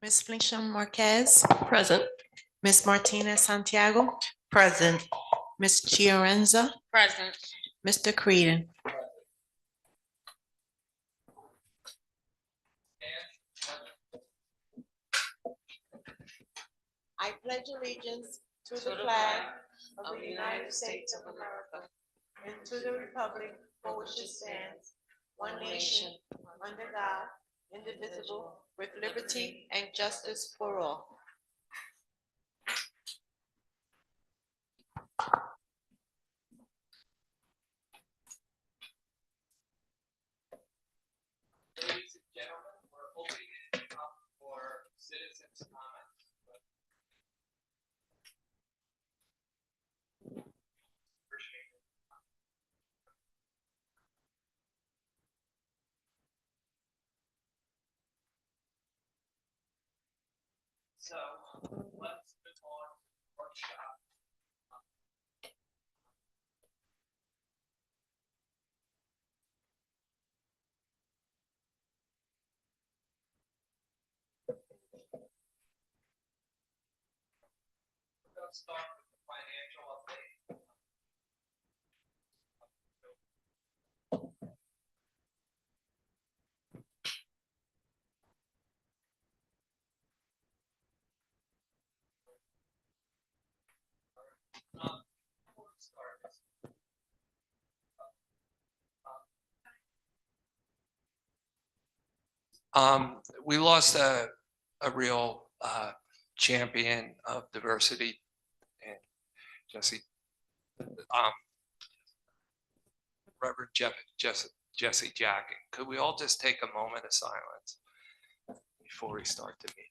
Ms. Felicia Marquez, Present. Ms. Martinez Santiago, Present. Ms. Giorenza, Present. Mr. Creedon. I pledge allegiance to the flag of the United States of America and to the republic for which it stands, one nation, under God, indivisible, with liberty and justice for all. Ladies and gentlemen, we're opening it up for citizens' comments. Appreciate it. So let's move on to the workshop. We're going to start with the financial update. Before we start, we lost a real champion of diversity, and Jesse, Reverend Jesse Jacken. Could we all just take a moment of silence before we start the meeting?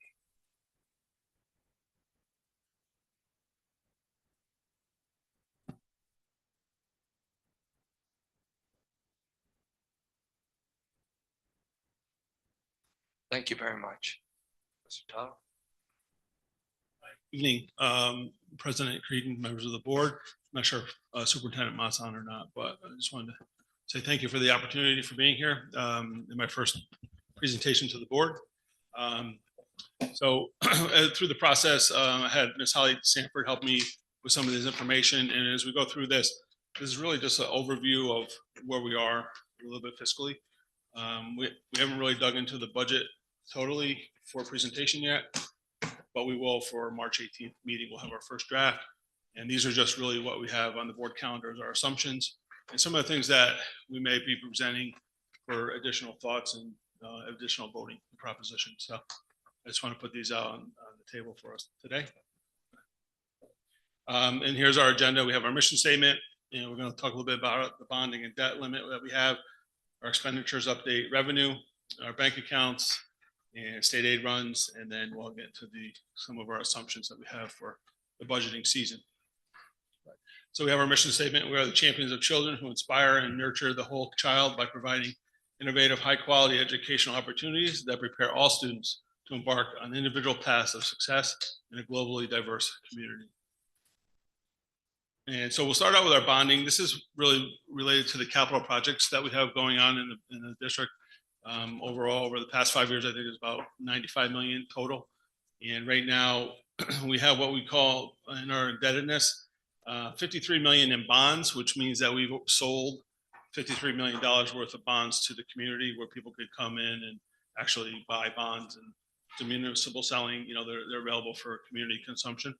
Thank you very much. Mr. Tuttle. Evening, President Creedon, members of the board. I'm not sure if Superintendent Mott's on or not, but I just wanted to say thank you for the opportunity for being here in my first presentation to the board. So through the process, I had Ms. Holly Sanford help me with some of this information. And as we go through this is really just an overview of where we are a little bit fiscally. We haven't really dug into the budget totally for presentation yet, but we will for March 18th meeting. We'll have our first draft. And these are just really what we have on the board calendar as our assumptions and some of the things that we may be presenting for additional thoughts and additional voting propositions. So I just want to put these out on the table for us today. And here's our agenda. We have our mission statement, and we're going to talk a little bit about the bonding and debt limit that we have, our expenditures update, revenue, our bank accounts, and state aid runs, and then we'll get to some of our assumptions that we have for the budgeting season. So we have our mission statement. We are the champions of children who inspire and nurture the whole child by providing innovative, high-quality educational opportunities that prepare all students to embark on individual paths of success in a globally diverse community. And so we'll start out with our bonding. This is really related to the capital projects that we have going on in the district. Overall, over the past 5 years, I think it's about 95 million total. And right now, we have what we call in our indebtedness, 53 million in bonds, which means that we've sold $53 million worth of bonds to the community where people could come in and actually buy bonds, and to municipal selling, they're available for community consumption.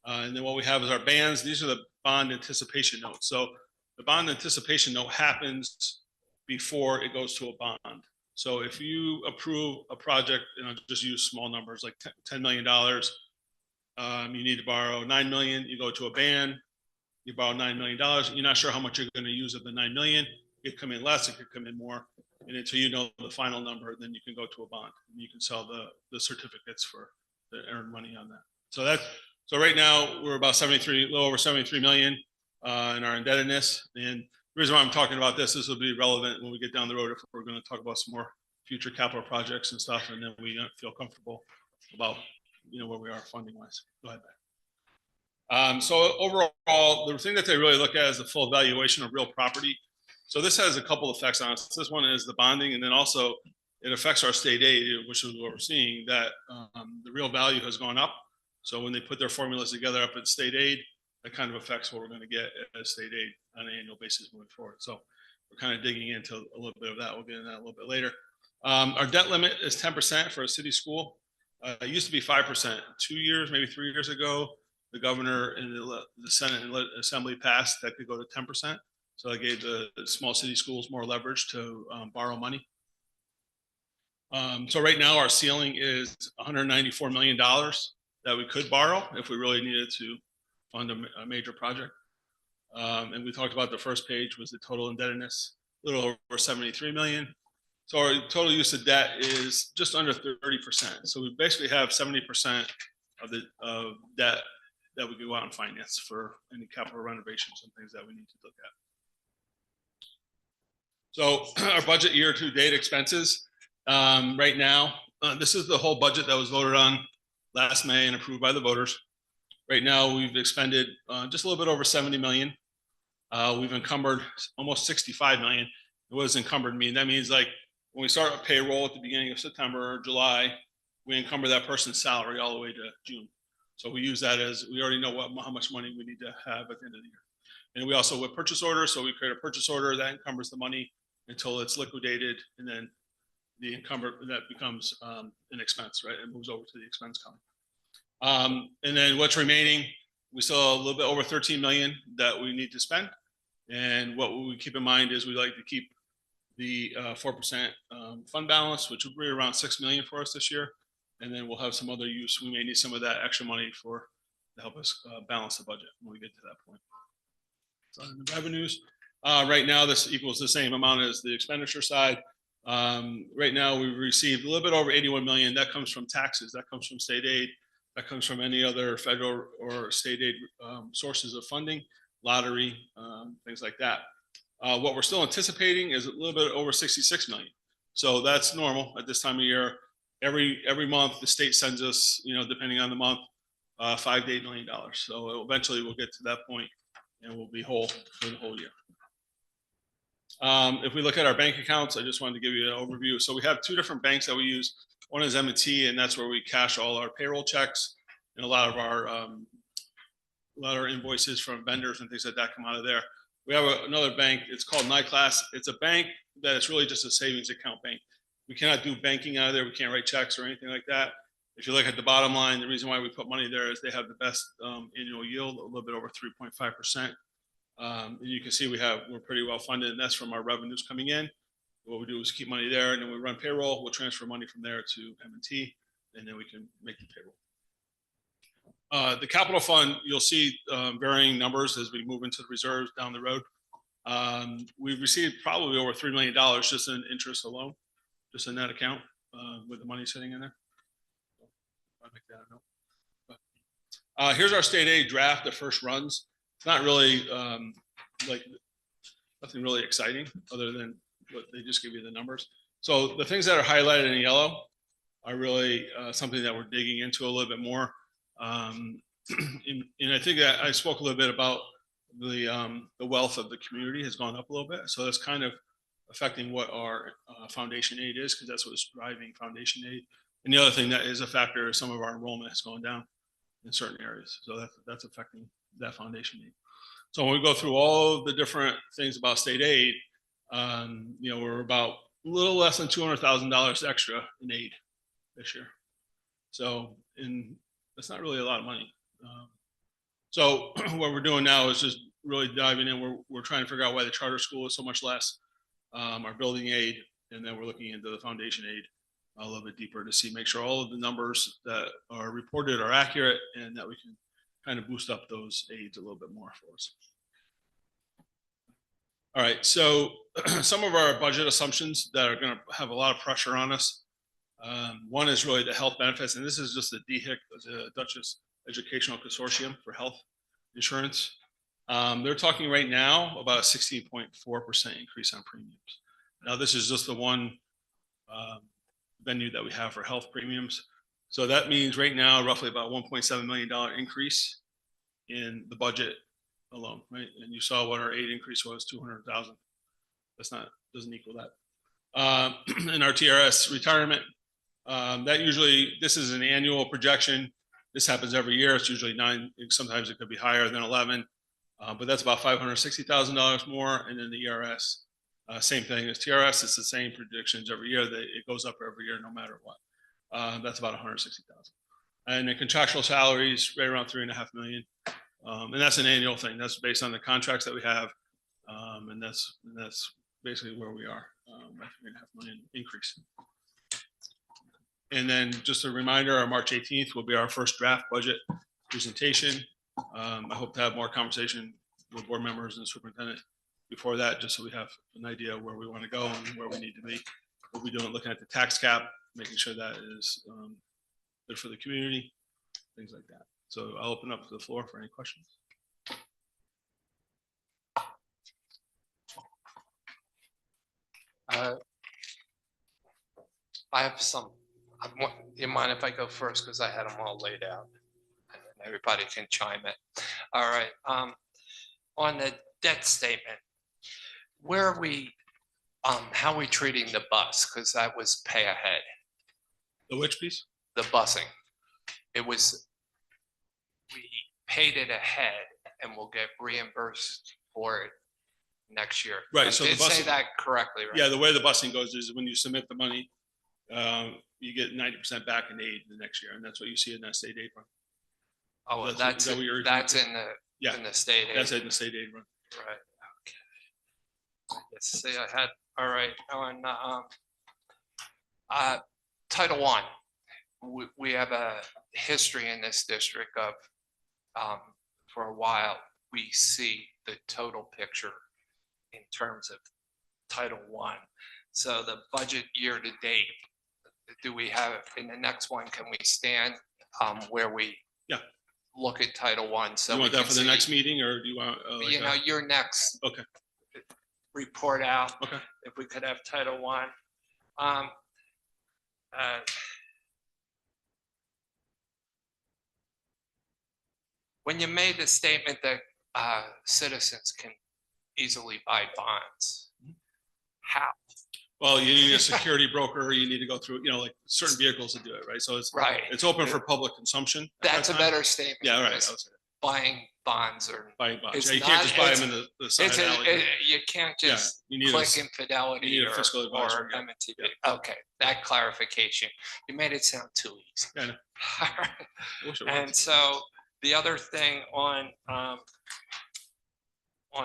And then what we have is our bands. These are the bond anticipation notes. So the bond anticipation note happens before it goes to a bond. So if you approve a project, just use small numbers like $10 million, you need to borrow $9 million, you go to a band, you borrow $9 million, you're not sure how much you're going to use of the $9 million. It could come in less, it could come in more. And until you know the final number, then you can go to a bond and you can sell the certificates for the earned money on that. So right now we're about a little over 73 million in our indebtedness. And the reason why I'm talking about this will be relevant when we get down the road if we're going to talk about some more future capital projects and stuff, and then we feel comfortable about where we are funding wise. Go ahead. So overall, the thing that they really look at is the full valuation of real property. So this has a couple effects on us. This one is the bonding, and then also it affects our state aid, which is what we're seeing, that the real value has gone up. So when they put their formulas together up at state aid, that kind of affects what we're going to get as state aid on an annual basis moving forward. So we're kind of digging into a little bit of that. We'll get into that a little bit later. Our debt limit is 10% for a city school. It used to be 5%. 2 years, maybe 3 years ago, the governor and the Senate and Assembly passed that could go to 10%. So that gave the small city schools more leverage to borrow money. So right now our ceiling is $194 million that we could borrow if we really needed to fund a major project. And we talked about the first page was the total indebtedness, a little over 73 million. So our total use of debt is just under 30%. So we basically have 70% of the debt that we can go out and finance for any capital renovations and things that we need to look at. So our budget year to date expenses right now, this is the whole budget that was voted on last May and approved by the voters. Right now we've expended just a little bit over 70 million. We've encumbered almost 65 million. What does encumbered mean? That means like when we start a payroll at the beginning of September or July, we encumber that person's salary all the way to June. So we use that as we already know how much money we need to have at the end of the year. And we also with purchase orders, so we create a purchase order that encumbers the money until it's liquidated, and then the encumber that becomes an expense, right? It moves over to the expense column. And then what's remaining, we still have a little bit over 13 million that we need to spend. And what we keep in mind is we like to keep the 4% fund balance, which will be around 6 million for us this year. And then we'll have some other use. We may need some of that extra money to help us balance the budget when we get to that point. So in the revenues, right now this equals the same amount as the expenditure side. Right now we've received a little bit over 81 million. That comes from taxes. That comes from state aid. That comes from any other federal or state aid sources of funding, lottery, things like that. What we're still anticipating is a little bit over 66 million. So that's normal at this time of year. Every month the state sends us, depending on the month, $5 to $8 million. So eventually we'll get to that point and we'll be whole for the whole year. If we look at our bank accounts, I just wanted to give you an overview. So we have two different banks that we use. One is M&T, and that's where we cash all our payroll checks and a lot of our invoices from vendors and things like that come out of there. We have another bank. It's called NICLAS. It's a bank that is really just a savings account bank. We cannot do banking out of there. We can't write checks or anything like that. If you look at the bottom line, the reason why we put money there is they have the best annual yield, a little bit over 3.5%. And you can see we're pretty well funded, and that's from our revenues coming in. What we do is keep money there, and then we run payroll. We'll transfer money from there to M&T, and then we can make the payroll. The capital fund, you'll see varying numbers as we move into the reserves down the road. We've received probably over $3 million just in interest alone, just in that account with the money sitting in there. I'll make that a note. Here's our state aid draft, the first runs. It's not really nothing really exciting other than what they just give you the numbers. So the things that are highlighted in yellow are really something that we're digging into a little bit more. And I think that I spoke a little bit about the wealth of the community has gone up a little bit. So that's kind of affecting what our foundation aid is, because that's what's driving foundation aid. And the other thing that is a factor is some of our enrollment has gone down in certain areas. So that's affecting that foundation aid. So when we go through all of the different things about state aid, we're about a little less than $200,000 extra in aid this year. So that's not really a lot of money. So what we're doing now is just really diving in. We're trying to figure out why the charter school is so much less, our building aid, and then we're looking into the foundation aid a little bit deeper to make sure all of the numbers that are reported are accurate, and that we can kind of boost up those aids a little bit more for us. All right, so some of our budget assumptions that are going to have a lot of pressure on us. One is really the health benefits, and this is just the DHIC, the Dutch Educational Consortium for Health Insurance. They're talking right now about a 16.4% increase on premiums. Now, this is just the one venue that we have for health premiums. So that means right now, roughly about $1.7 million increase in the budget alone, right? And you saw what our aid increase was, 200,000. Doesn't equal that. In our TRS retirement, this is an annual projection. This happens every year. It's usually 9. Sometimes it could be higher than 11, but that's about $560,000 more. And then the ERS, same thing as TRS. It's the same predictions every year. It goes up every year, no matter what. That's about $160,000. And the contractual salaries right around $3.5 million. And that's an annual thing. That's based on the contracts that we have, and that's basically where we are. At $3.5 million increase. And then just a reminder, our March 18th will be our first draft budget presentation. I hope to have more conversation with board members and the superintendent before that, just so we have an idea of where we want to go and where we need to be. We'll be looking at the tax cap, making sure that is good for the community, things like that. So I'll open up to the floor for any questions. I have some. You mind if I go first, because I had them all laid out, and then everybody can chime in. All right. On the debt statement, where are we? How are we treating the bus? Because that was pay ahead. The which piece? The busing. It was. We paid it ahead, and we'll get reimbursed for it next year. Right. I So did the busing, say that correctly, right? Yeah. The way the busing goes is when you submit the money, you get 90% back in aid the next year, and that's what you see in that state aid run. Oh, well, That's that's what you're that's referring in the state aid. That's it in the state aid run. Right. Okay. Let's see. I had all right on Title I. We have a history in this district of for a while we see the total picture in terms of Title I. So the budget year to date, do we have in the next one? Can we stand where we look at Title I? So you want that for the next meeting, or do you want? Your next okay report out. Okay. If we could have Title I. When you made the statement that citizens can easily buy bonds, how? Well, you need a security broker. You need to go through, like certain vehicles to do it, right? So it's right. It's open for public consumption. That's a better statement. Yeah, right. Buying bonds or buying bonds. Yeah, you can't just buy them in the side alley. You can't just click Infidelity you need a fiscal advisor, or M&T. Okay, that clarification. You made it sound too easy. Yeah, all right. And so the other thing on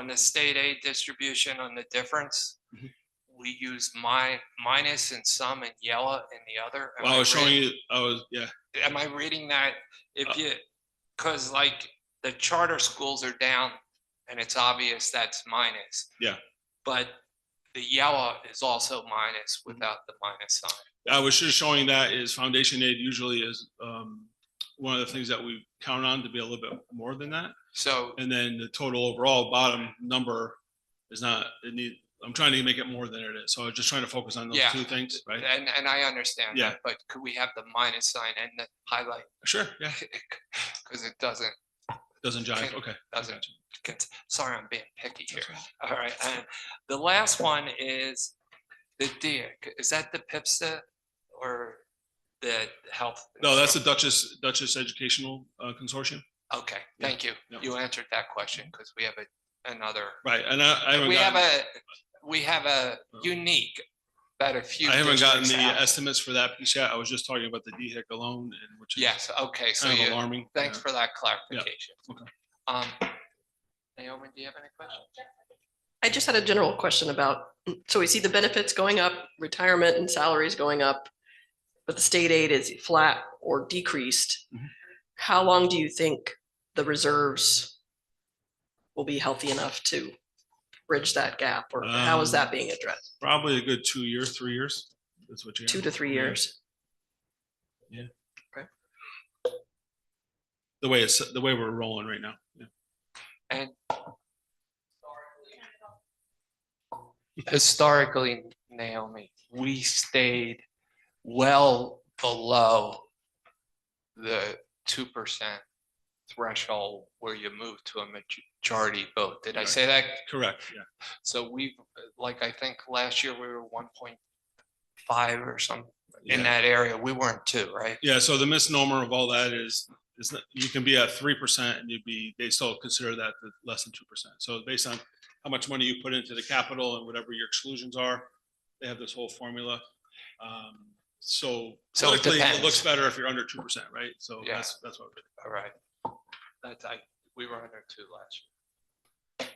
the state aid distribution, on the difference, we use minus in some and yellow in the other. Well, I was showing you. Am I reading that? Because like the charter schools are down, and it's obvious that's minus. Yeah. But the yellow is also minus without the minus sign. I was just showing that is foundation aid usually is one of the things that we count on to be a little bit more than that. So. And then the total overall bottom number is not. I'm trying to make it more than it is. So I was just trying to focus on those two things, right? And I understand that, but could we have the minus sign and the highlight? Sure, yeah. Because it doesn't jive, okay. Doesn't. Sorry, I'm being picky here. All right, and the last one is the DIC. Is that the PIPSA or the health? No, that's the Dutchess Educational Consortium. Okay, thank you. Yep. You answered that question because we have another. Right, and we have a unique, but a few. I haven't gotten the estimates for that piece yet. I was just talking about the DHIC alone, and which is okay. So kind of alarming. Thanks for that clarification. Yeah. Okay. Naomi, do you have any questions? I just had a general question about. So we see the benefits going up, retirement and salaries going up, but the state aid is flat or decreased. Mm-hmm. How long do you think the reserves will be healthy enough to bridge that gap, or how is that being addressed? Probably a good 2 years, 3 years. That's what you have. 2 to 3 years. Yeah. Okay. The way we're rolling right now. Yeah. And historically, Naomi, we stayed well below the 2% threshold where you move to a majority vote. Did I say that? Correct. Yeah. So we've, like, I think last year we were 1.2 5 or some in Yeah. that area. We weren't 2, right? Yeah, so the misnomer of all that is you can be at 3% and they still consider that less than 2%. So based on how much money you put into the capital and whatever your exclusions are, they have this whole formula. So So it politically, it depends. looks better if you're under 2%, right? So Yeah. that's what. All right. We were under 2 last year.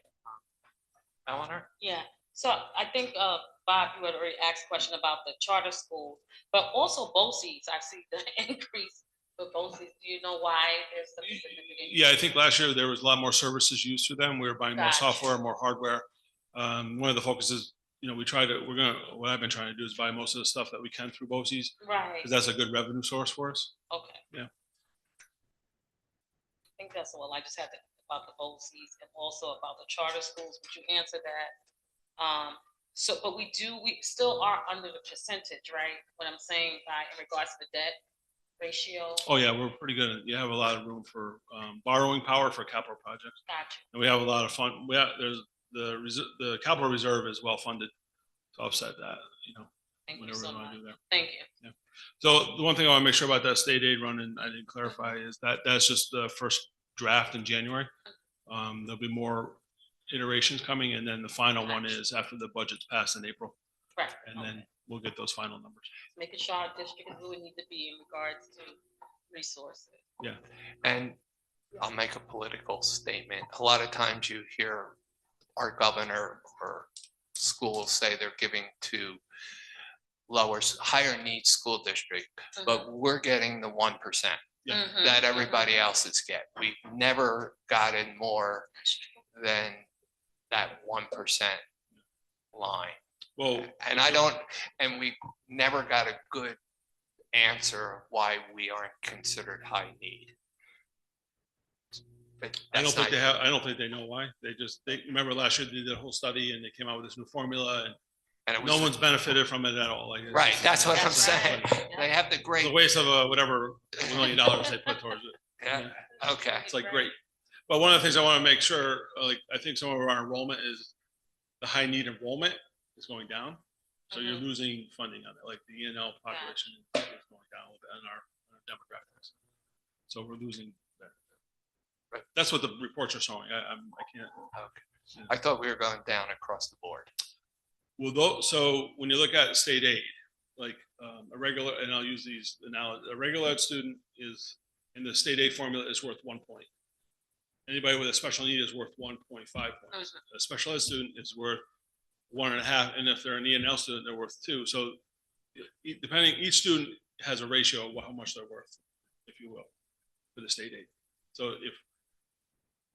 Eleanor? Yeah, so I think, Bob, you had already asked a question about the charter school, but also BOCES, I see the increase for BOCES. Do you know why there's such a significant? Yeah, I think last year there was a lot more services used through them. We were buying more Gotcha. software, more hardware. One of the focuses, what I've been trying to do is buy most of the stuff that we can through BOCES, Right, because that's a good revenue source for us. okay. Yeah. I think that's all. I just had to, about the BOCES and also about the charter schools, but you answered that. So, but we still are under the percentage, right? What I'm saying in regards to the debt ratio. Oh yeah, we're pretty good. You have a lot of room for borrowing power for capital projects, Gotcha. and we have a lot of fun. There's the capital reserve is well funded to offset that. Thank you Whatever so we want much. to do there. Thank you. So the one thing I want to make sure about that state aid run, and I didn't clarify, is that that's just the first draft in January. There'll be more iterations coming, and then the final one is after the budget's passed in April, Right. and then we'll get those final numbers. Making sure our district is where we need to be in regards to resources. And I'll make a political statement. A lot of times you hear our governor or schools say they're giving to higher needs school district, but we're getting the 1% Yeah. that everybody else is get. We've never gotten more than that 1% line. Well, And we never got a good answer of why we aren't considered high need. But I don't that's think not- I don't think they know why. They remember last year they did a whole study and they came out with this new formula, and and it no was- one's benefited from it at all. Like, Right, that's what I'm That's saying. right. They have the It's great, a waste of whatever $1 million they put towards it. yeah, okay. It's like great. But one of the things I want to make sure, like, I think some of our enrollment is the high need enrollment is going down. So you're losing funding on it, like the ENL population is going down on our demographics. So we're losing that. Right. That's what the reports are showing. I can't. Okay. I thought we were going down across the board. Well, so when you look at state aid, like a regular, and I'll use these analogies, a regular ed student is in the state aid formula is worth 1 point. Anybody with a special need is worth 1.5 points. A special ed student is worth 1.5, and if they're an ENL student, they're worth 2. So depending, each student has a ratio of how much they're worth, if you will, for the state aid. So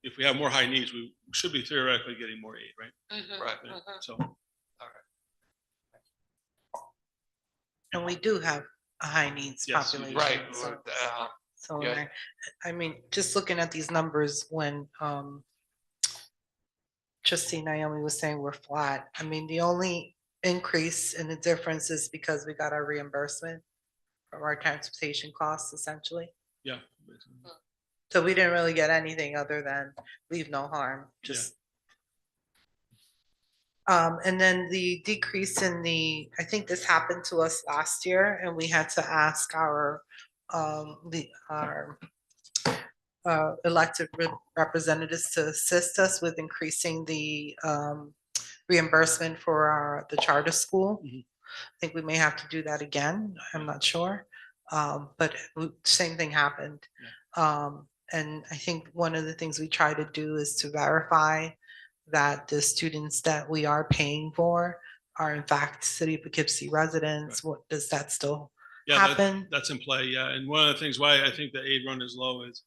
if we have more high needs, we should be theoretically getting more aid, right? Right. Yeah. So And we do have a high needs Yes, you do. population. Right. So, so Yeah. I mean, just looking at these numbers when Trustee Naomi was saying we're flat. I mean, the only increase in the difference is because we got our reimbursement from our transportation costs essentially. yeah. So we didn't really get anything other than leave no harm, just. And then the decrease in I think this happened to us last year and we had to ask our elected representatives to assist us with increasing the reimbursement for the charter school. Mhm. I think we may have to do that again. I'm not sure. But same thing happened. And I think one of the things we try to do is to verify that the students that we are paying for are in fact City of Poughkeepsie residents. What does that still Yeah, happen? that's in play, yeah. And one of the things why I think the aid run is low is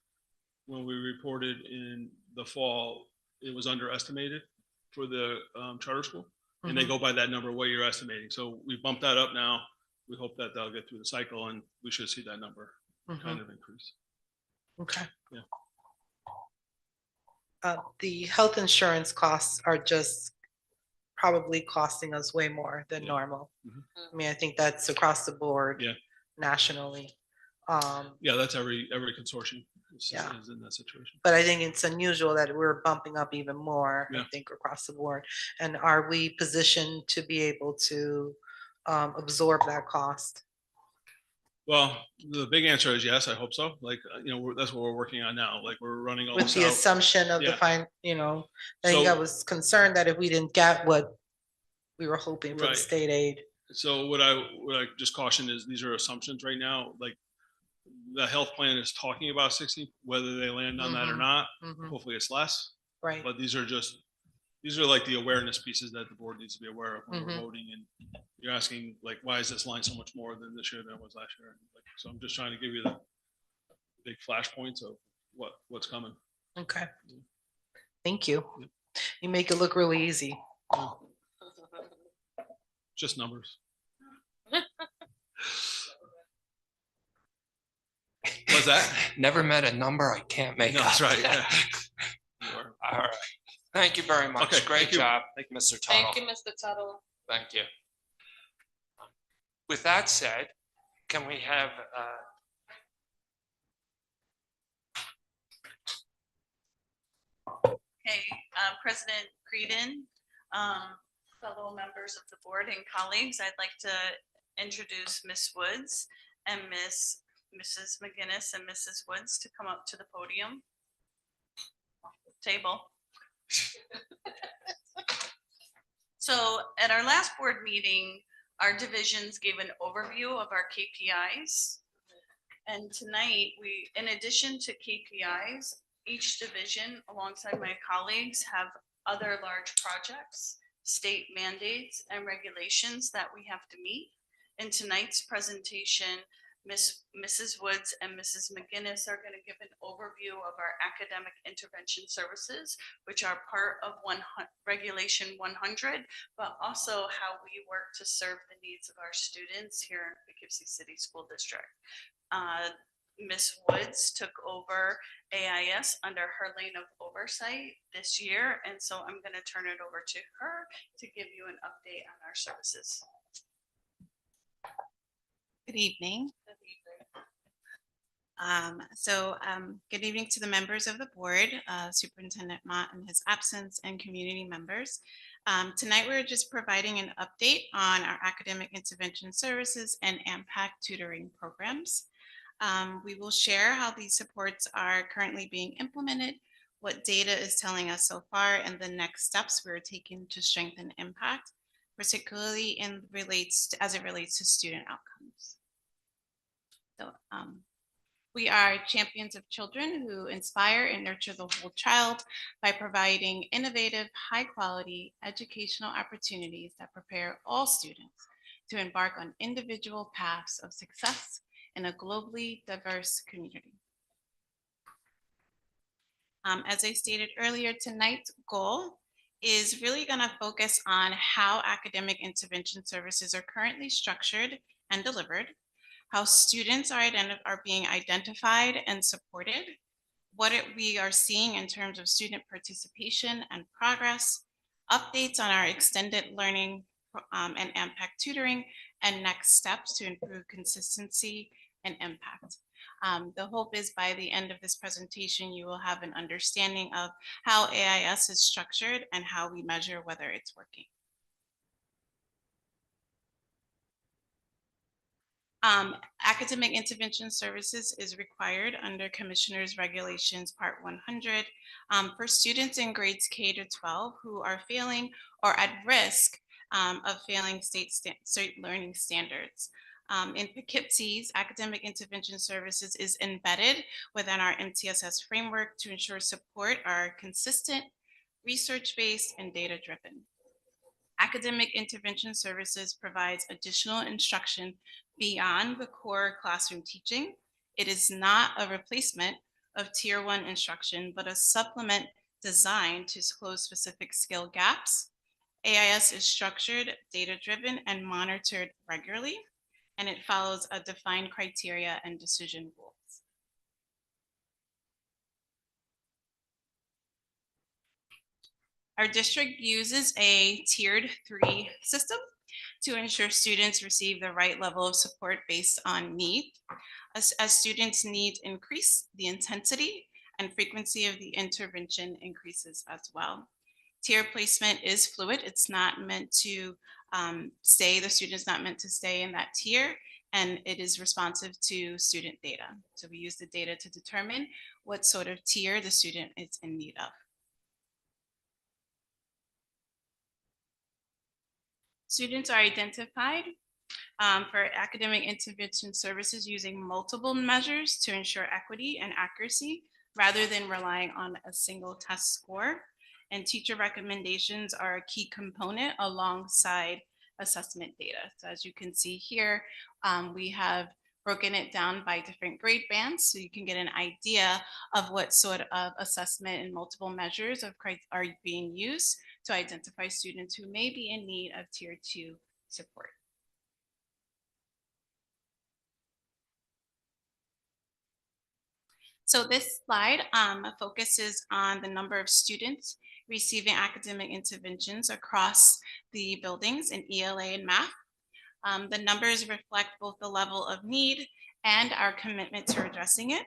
when we reported in the fall, it was underestimated for the charter school. And they go by that number, what you're estimating. So we bumped that up now. We hope that that'll get through the cycle and we should see that number kind of increase. Okay. Yeah. The health insurance costs are just probably costing us way more than Yeah. normal. Mhm. I mean, I think that's across the board. Yeah. Nationally. Yeah, that's every consortium Yeah. is in that situation. But I think it's unusual that we're bumping up even more, I Yeah. think, across the board. And are we positioned to be able to absorb that cost? Well, the big answer is yes, I hope so. Like, that's what we're working on now. Like, we're running all With this the out. assumption of the Yeah. I think I So- was concerned that if we didn't get what we were hoping for the Right. state aid. So what I just caution is these are assumptions right now. Like, the health plan is talking about 60, whether they land on that or Mhm. not, Mhm. hopefully it's less. Right. But these are like the awareness pieces that the board needs to be aware of when we're Mhm. voting. And you're asking, like, why is this line so much more than this year than it was last year? Like, so I'm just trying to give you the big flashpoints of what's coming. Okay. Thank you. You make it look really easy. Just numbers. What's that? Never met a number I can't make No, up. that's right. Yeah. All right. Thank you very much. Okay, Great thank you. job, Mr. Tuttle. Thank you, Mr. Tuttle. Thank you. With that said, can we have, Okay, President Creedon, fellow members of the board and colleagues, I'd like to introduce Miss Woods and Mrs. McGinnis and Mrs. Woods to come up to the podium. Table. So at our last board meeting, our divisions gave an overview of our KPIs. And tonight, in addition to KPIs, each division alongside my colleagues have other large projects, state mandates and regulations that we have to meet. In tonight's presentation, Mrs. Woods and Mrs. McGinnis are going to give an overview of our academic intervention services, which are part of Regulation 100, but also how we work to serve the needs of our students here in Poughkeepsie City School District. Ms. Woods took over AIS under her lane of oversight this year, and so I'm going to turn it over to her to give you an update on our services. Good evening. Good evening to the members of the board, Superintendent Mott in his absence, and community members. Tonight, we're just providing an update on our academic intervention services and AMPAC tutoring programs. We will share how these supports are currently being implemented, what data is telling us so far, and the next steps we're taking to strengthen impact, particularly as it relates to student outcomes. So we are champions of children who inspire and nurture the whole child by providing innovative, high-quality educational opportunities that prepare all students to embark on individual paths of success in a globally diverse community. As I stated earlier, tonight's goal is really going to focus on how academic intervention services are currently structured and delivered, how students are being identified and supported, what we are seeing in terms of student participation and progress, updates on our extended learning and AMPAC tutoring, and next steps to improve consistency and impact. The hope is by the end of this presentation, you will have an understanding of how AIS is structured and how we measure whether it's working. Academic intervention services is required under Commissioner's Regulations Part 100 for students in grades K to 12 who are failing or at risk of failing state learning standards. In Poughkeepsie's academic intervention services is embedded within our MTSS framework to ensure support are consistent, research-based, and data-driven. Academic intervention services provides additional instruction beyond the core classroom teaching. It is not a replacement of Tier 1 instruction, but a supplement designed to close specific skill gaps. AIS is structured, data-driven, and monitored regularly, and it follows a defined criteria and decision rules. Our district uses a tiered 3 system to ensure students receive the right level of support based on need. As students' needs increase, the intensity and frequency of the intervention increases as well. Tier placement is fluid. It's not meant to say the student is not meant to stay in that tier, and it is responsive to student data. So we use the data to determine what sort of tier the student is in need of. Students are identified for academic intervention services using multiple measures to ensure equity and accuracy rather than relying on a single test score. And teacher recommendations are a key component alongside assessment data. So as you can see here, we have broken it down by different grade bands so you can get an idea of what sort of assessment and multiple measures are being used to identify students who may be in need of tier 2 support. So this slide focuses on the number of students receiving academic interventions across the buildings in ELA and math. The numbers reflect both the level of need and our commitment to addressing it.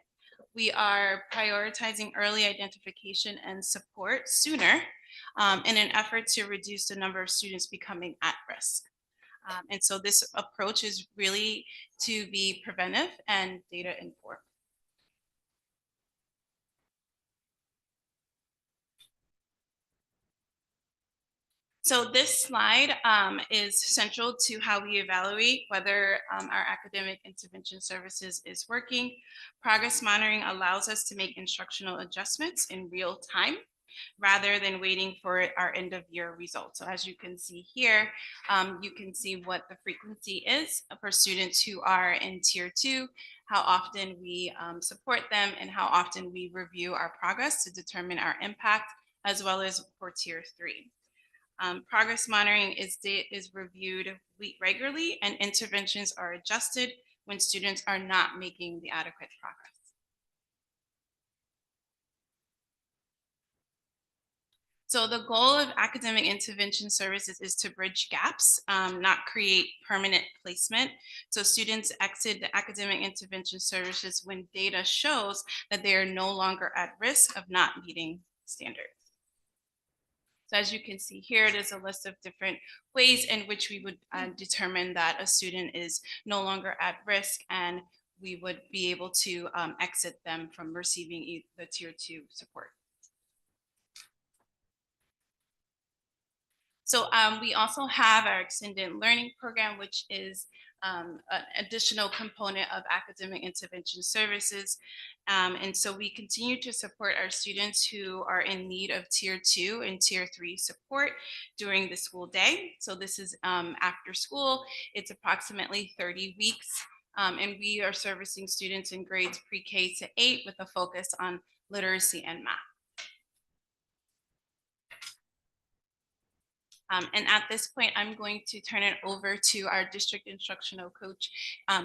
We are prioritizing early identification and support sooner in an effort to reduce the number of students becoming at risk. And so this approach is really to be preventive and data informed. So this slide is central to how we evaluate whether our academic intervention services is working. Progress monitoring allows us to make instructional adjustments in real time rather than waiting for our end of year results. So as you can see here, you can see what the frequency is for students who are in tier 2, how often we support them, and how often we review our progress to determine our impact, as well as for tier 3. Progress monitoring is reviewed regularly, and interventions are adjusted when students are not making the adequate progress. So the goal of academic intervention services is to bridge gaps, not create permanent placement. So students exit the academic intervention services when data shows that they are no longer at risk of not meeting standards. So as you can see here, there's a list of different ways in which we would determine that a student is no longer at risk, and we would be able to exit them from receiving the tier 2 support. So we also have our extended learning program, which is an additional component of academic intervention services. And so we continue to support our students who are in need of tier 2 and tier 3 support during the school day. So this is after school. It's approximately 30 weeks. And we are servicing students in grades pre-K to 8 with a focus on literacy and math. And at this point, I'm going to turn it over to our district instructional coach,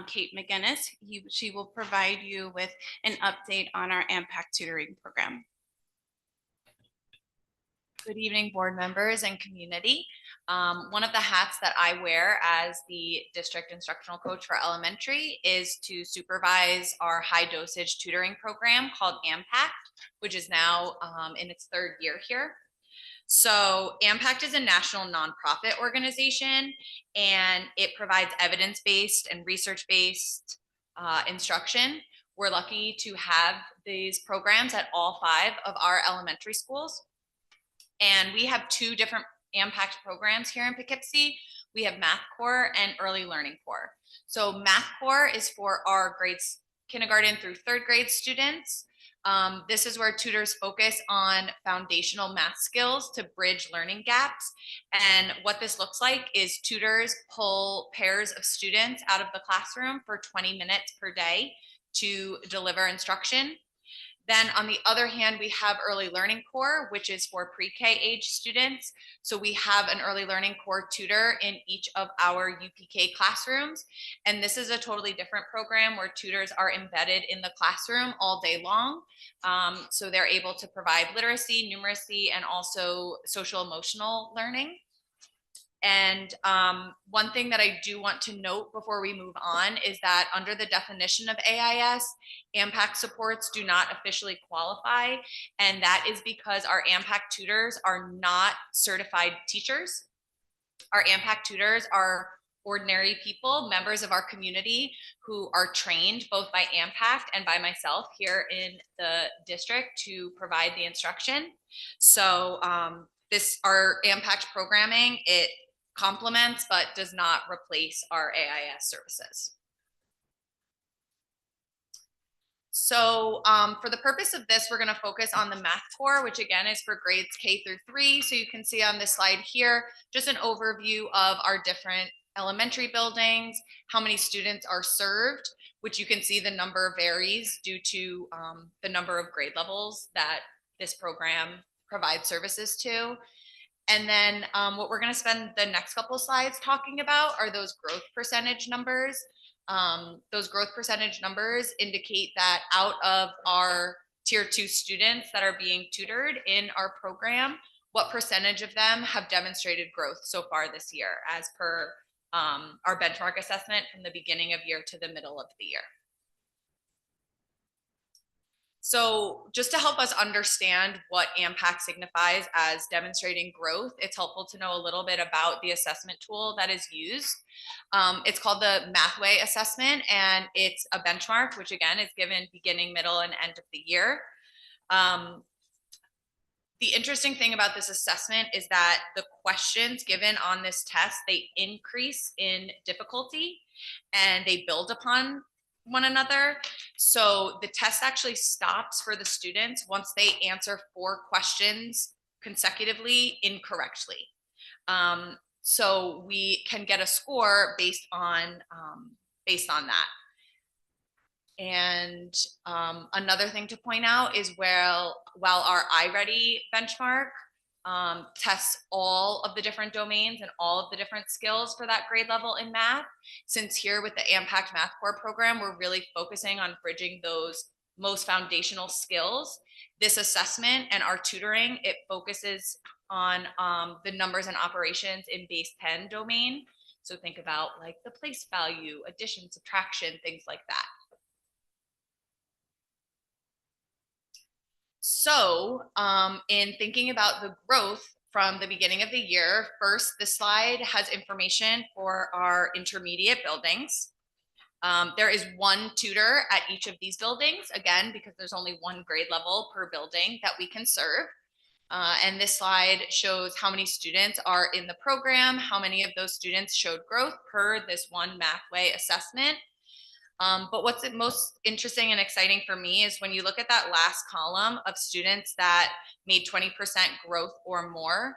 Kate McGinnis. She will provide you with an update on our AMPAC tutoring program. Good evening, board members and community. One of the hats that I wear as the district instructional coach for elementary is to supervise our high dosage tutoring program called AMPAC, which is now in its 3rd year here. So AMPACT is a national nonprofit organization, and it provides evidence-based and research-based instruction. We're lucky to have these programs at all 5 of our elementary schools. And we have 2 different AMPACT programs here in Poughkeepsie. We have Math Core and Early Learning Core. So Math Core is for our grades kindergarten through 3rd grade students. This is where tutors focus on foundational math skills to bridge learning gaps. And what this looks like is tutors pull pairs of students out of the classroom for 20 minutes per day to deliver instruction. Then on the other hand, we have Early Learning Core, which is for pre-K age students. So we have an Early Learning Core tutor in each of our UPK classrooms. And this is a totally different program where tutors are embedded in the classroom all day long. So they're able to provide literacy, numeracy, and also social emotional learning. And one thing that I do want to note before we move on is that under the definition of AIS, AMPAC supports do not officially qualify. And that is because our AMPAC tutors are not certified teachers. Our impact tutors are ordinary people, members of our community who are trained both by impact and by myself here in the district to provide the instruction. So our impact programming, it complements but does not replace our AIS services. So for the purpose of this, we're going to focus on the math core, which again is for grades K through 3. So you can see on this slide here, just an overview of our different elementary buildings, how many students are served, which you can see the number varies due to the number of grade levels that this program provides services to. And then what we're going to spend the next couple of slides talking about are those growth percentage numbers. Those growth percentage numbers indicate that out of our tier 2 students that are being tutored in our program, what percentage of them have demonstrated growth so far this year as per our benchmark assessment from the beginning of year to the middle of the year. So just to help us understand what impact signifies as demonstrating growth, it's helpful to know a little bit about the assessment tool that is used. It's called the Mathway assessment, and it's a benchmark, which again is given beginning, middle, and end of the year. The interesting thing about this assessment is that the questions given on this test, they increase in difficulty and they build upon one another. So the test actually stops for the students once they answer 4 questions consecutively incorrectly. So we can get a score based on that. And another thing to point out is while our iReady benchmark tests all of the different domains and all of the different skills for that grade level in math, since here with the Impact Math Core program, we're really focusing on bridging those most foundational skills. This assessment and our tutoring, it focuses on the numbers and operations in base 10 domain. So think about like the place value, addition, subtraction, things like that. So in thinking about the growth from the beginning of the year, first, this slide has information for our intermediate buildings. There is 1 tutor at each of these buildings, again, because there's only 1 grade level per building that we can serve. And this slide shows how many students are in the program, how many of those students showed growth per this one Mathway assessment. But what's most interesting and exciting for me is when you look at that last column of students that made 20% growth or more,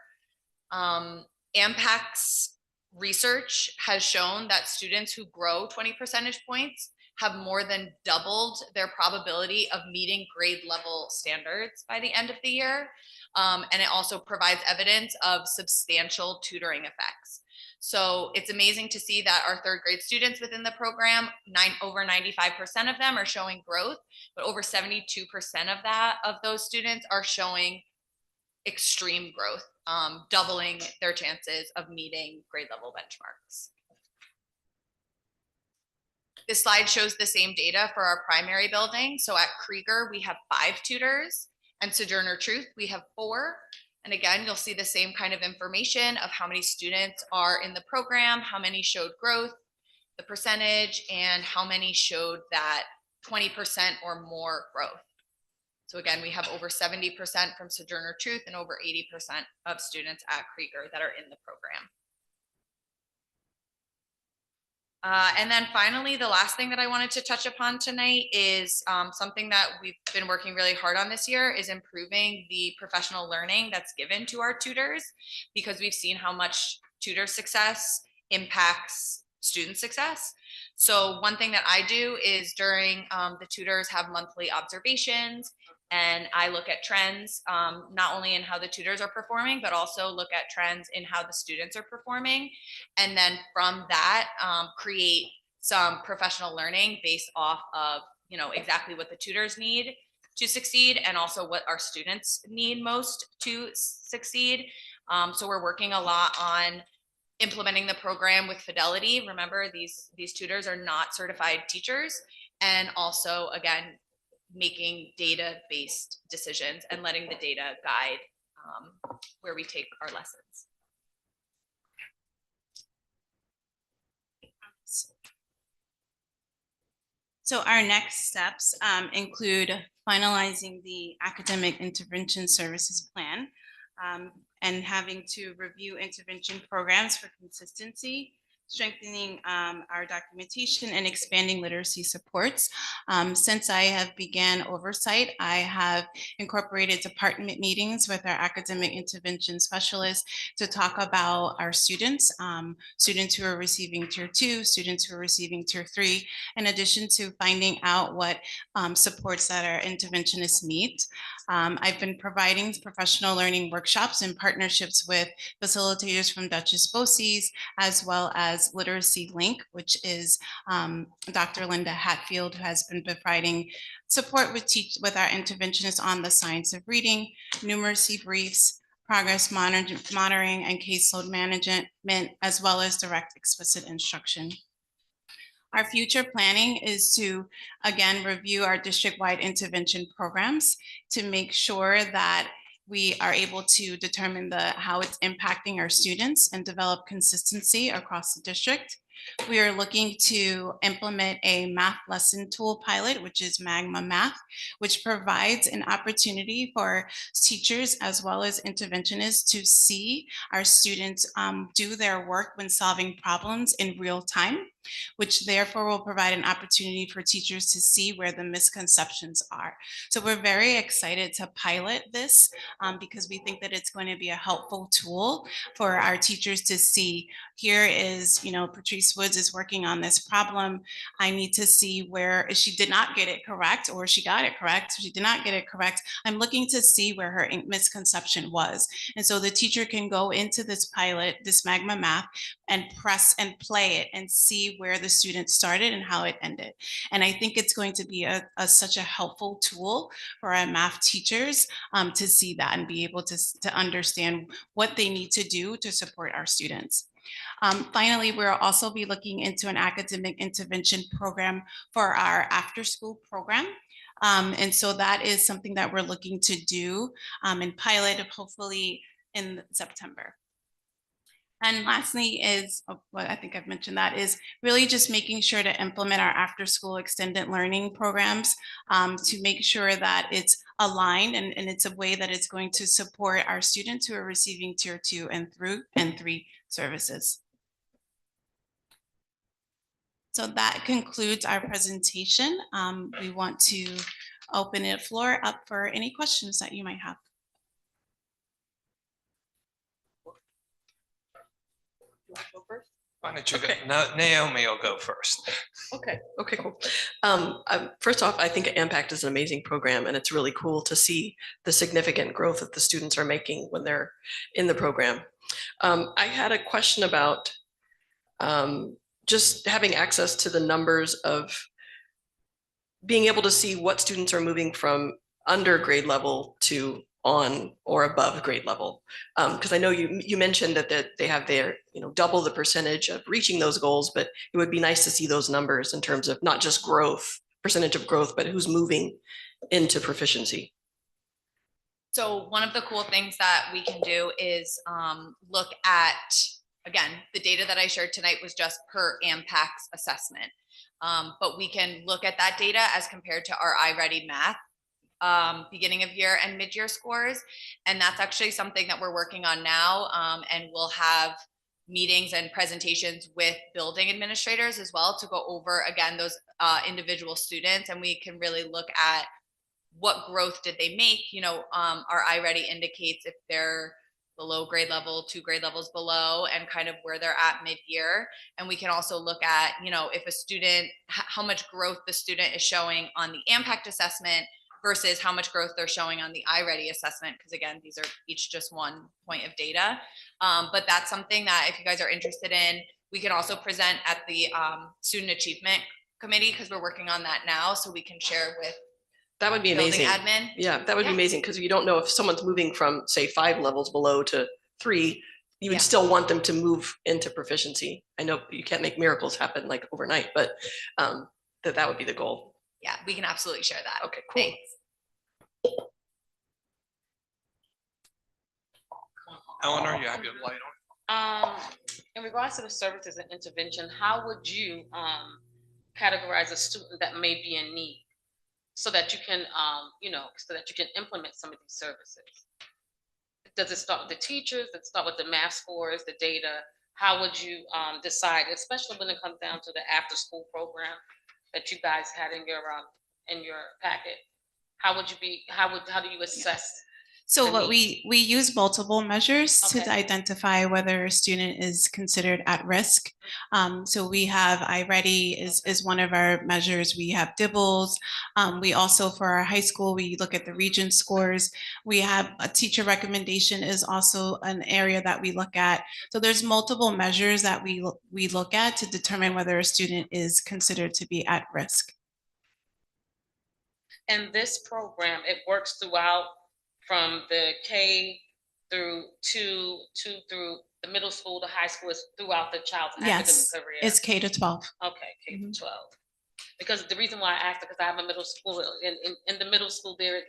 Ampact's research has shown that students who grow 20 percentage points have more than doubled their probability of meeting grade level standards by the end of the year. And it also provides evidence of substantial tutoring effects. So it's amazing to see that our 3rd grade students within the program, over 95% of them are showing growth, but over 72% of those students are showing extreme growth, doubling their chances of meeting grade level benchmarks. This slide shows the same data for our primary building. So at Krieger, we have 5 tutors, and Sojourner Truth, we have 4. And again, you'll see the same kind of information of how many students are in the program, how many showed growth, the percentage, and how many showed that 20% or more growth. So again, we have over 70% from Sojourner Truth and over 80% of students at Krieger that are in the program. And then finally, the last thing that I wanted to touch upon tonight is something that we've been working really hard on this year is improving the professional learning that's given to our tutors, because we've seen how much tutor success impacts student success. So one thing that I do is during the tutors have monthly observations, and I look at trends, not only in how the tutors are performing, but also look at trends in how the students are performing. And then from that, create some professional learning based off of, exactly what the tutors need to succeed and also what our students need most to succeed. So we're working a lot on implementing the program with fidelity. Remember, these tutors are not certified teachers. And also, again, making data-based decisions and letting the data guide where we take our lessons. So our next steps include finalizing the academic intervention services plan and having to review intervention programs for consistency, strengthening our documentation and expanding literacy supports. Since I have began oversight, I have incorporated department meetings with our academic intervention specialists to talk about our students, students who are receiving tier 2, students who are receiving tier 3, in addition to finding out what supports that our interventionists need. I've been providing professional learning workshops in partnerships with facilitators from Duchess BOCES, as well as Literacy Link, which is Dr. Linda Hatfield, who has been providing support with our interventionists on the science of reading, numeracy briefs, progress monitoring, and caseload management, as well as direct explicit instruction. Our future planning is to, again, review our district-wide intervention programs to make sure that we are able to determine how it's impacting our students and develop consistency across the district. We are looking to implement a math lesson tool pilot, which is Magma Math, which provides an opportunity for teachers as well as interventionists to see our students do their work when solving problems in real time, which therefore will provide an opportunity for teachers to see where the misconceptions are. So we're very excited to pilot this because we think that it's going to be a helpful tool for our teachers to see. Here is, Patrice Woods is working on this problem. I need to see where she did not get it correct, or she got it correct. She did not get it correct. I'm looking to see where her misconception was. And so the teacher can go into this pilot, this Magma Math, and press and play it and see where the student started and how it ended. And I think it's going to be such a helpful tool for our math teachers to see that and be able to understand what they need to do to support our students. Finally, we'll also be looking into an academic intervention program for our after-school program. And so that is something that we're looking to do and pilot hopefully in September. And lastly is, what I think I've mentioned, that is really just making sure to implement our after-school extended learning programs to make sure that it's aligned and it's a way that it's going to support our students who are receiving tier 2 and 3 services. So that concludes our presentation. We want to open the floor up for any questions that you might have. Why don't you go? No, Naomi will go first. Okay, cool. First off, I think Impact is an amazing program, and it's really cool to see the significant growth that the students are making when they're in the program. I had a question about just having access to the numbers of being able to see what students are moving from under grade level to on or above grade level. Because I know you mentioned that they have their, double the percentage of reaching those goals, but it would be nice to see those numbers in terms of not just growth, percentage of growth, but who's moving into proficiency. So one of the cool things that we can do is look at, again, the data that I shared tonight was just per AMPAC's assessment. But we can look at that data as compared to our iReady math beginning of year and mid-year scores. And that's actually something that we're working on now. And we'll have meetings and presentations with building administrators as well to go over, again, those individual students. And we can really look at what growth did they make. Our iReady indicates if they're below grade level, 2 grade levels below, and kind of where they're at mid-year. And we can also look at, if a student, how much growth the student is showing on the impact assessment versus how much growth they're showing on the iReady assessment. Because again, these are each just one point of data. But that's something that if you guys are interested in, we can also present at the Student Achievement Committee, because we're working on that now. So we can share with that would be amazing. Admin. Yeah, that would be amazing, because you don't know if someone's moving from, say, 5 levels below to 3, you would still want them to move into proficiency. I know you can't make miracles happen like overnight, but that would be the goal. Yeah, we can absolutely share that. Okay, cool. Thanks. Eleanor, you have your light on? In regards to the services and intervention, how would you categorize a student that may be in need so that you can, so that you can implement some of these services? Does it start with the teachers? Does it start with the math scores, the data? How would you decide, especially when it comes down to the after-school program that you guys had in your packet? How do you assess? So the what needs? we use multiple measures to Okay. identify whether a student is considered at risk. So we have iReady is one of our measures. We have Dibbles. We also, for our high school, we look at the region scores. We have a teacher recommendation is also an area that we look at. So there's multiple measures that we look at to determine whether a student is considered to be at risk. And this program, it works throughout from the K through through the middle school, the high school, is throughout the child's academic Yes, career. it's K to 12. Okay, K to 12. Because the reason why I asked, because I have a middle school, in the middle school, there's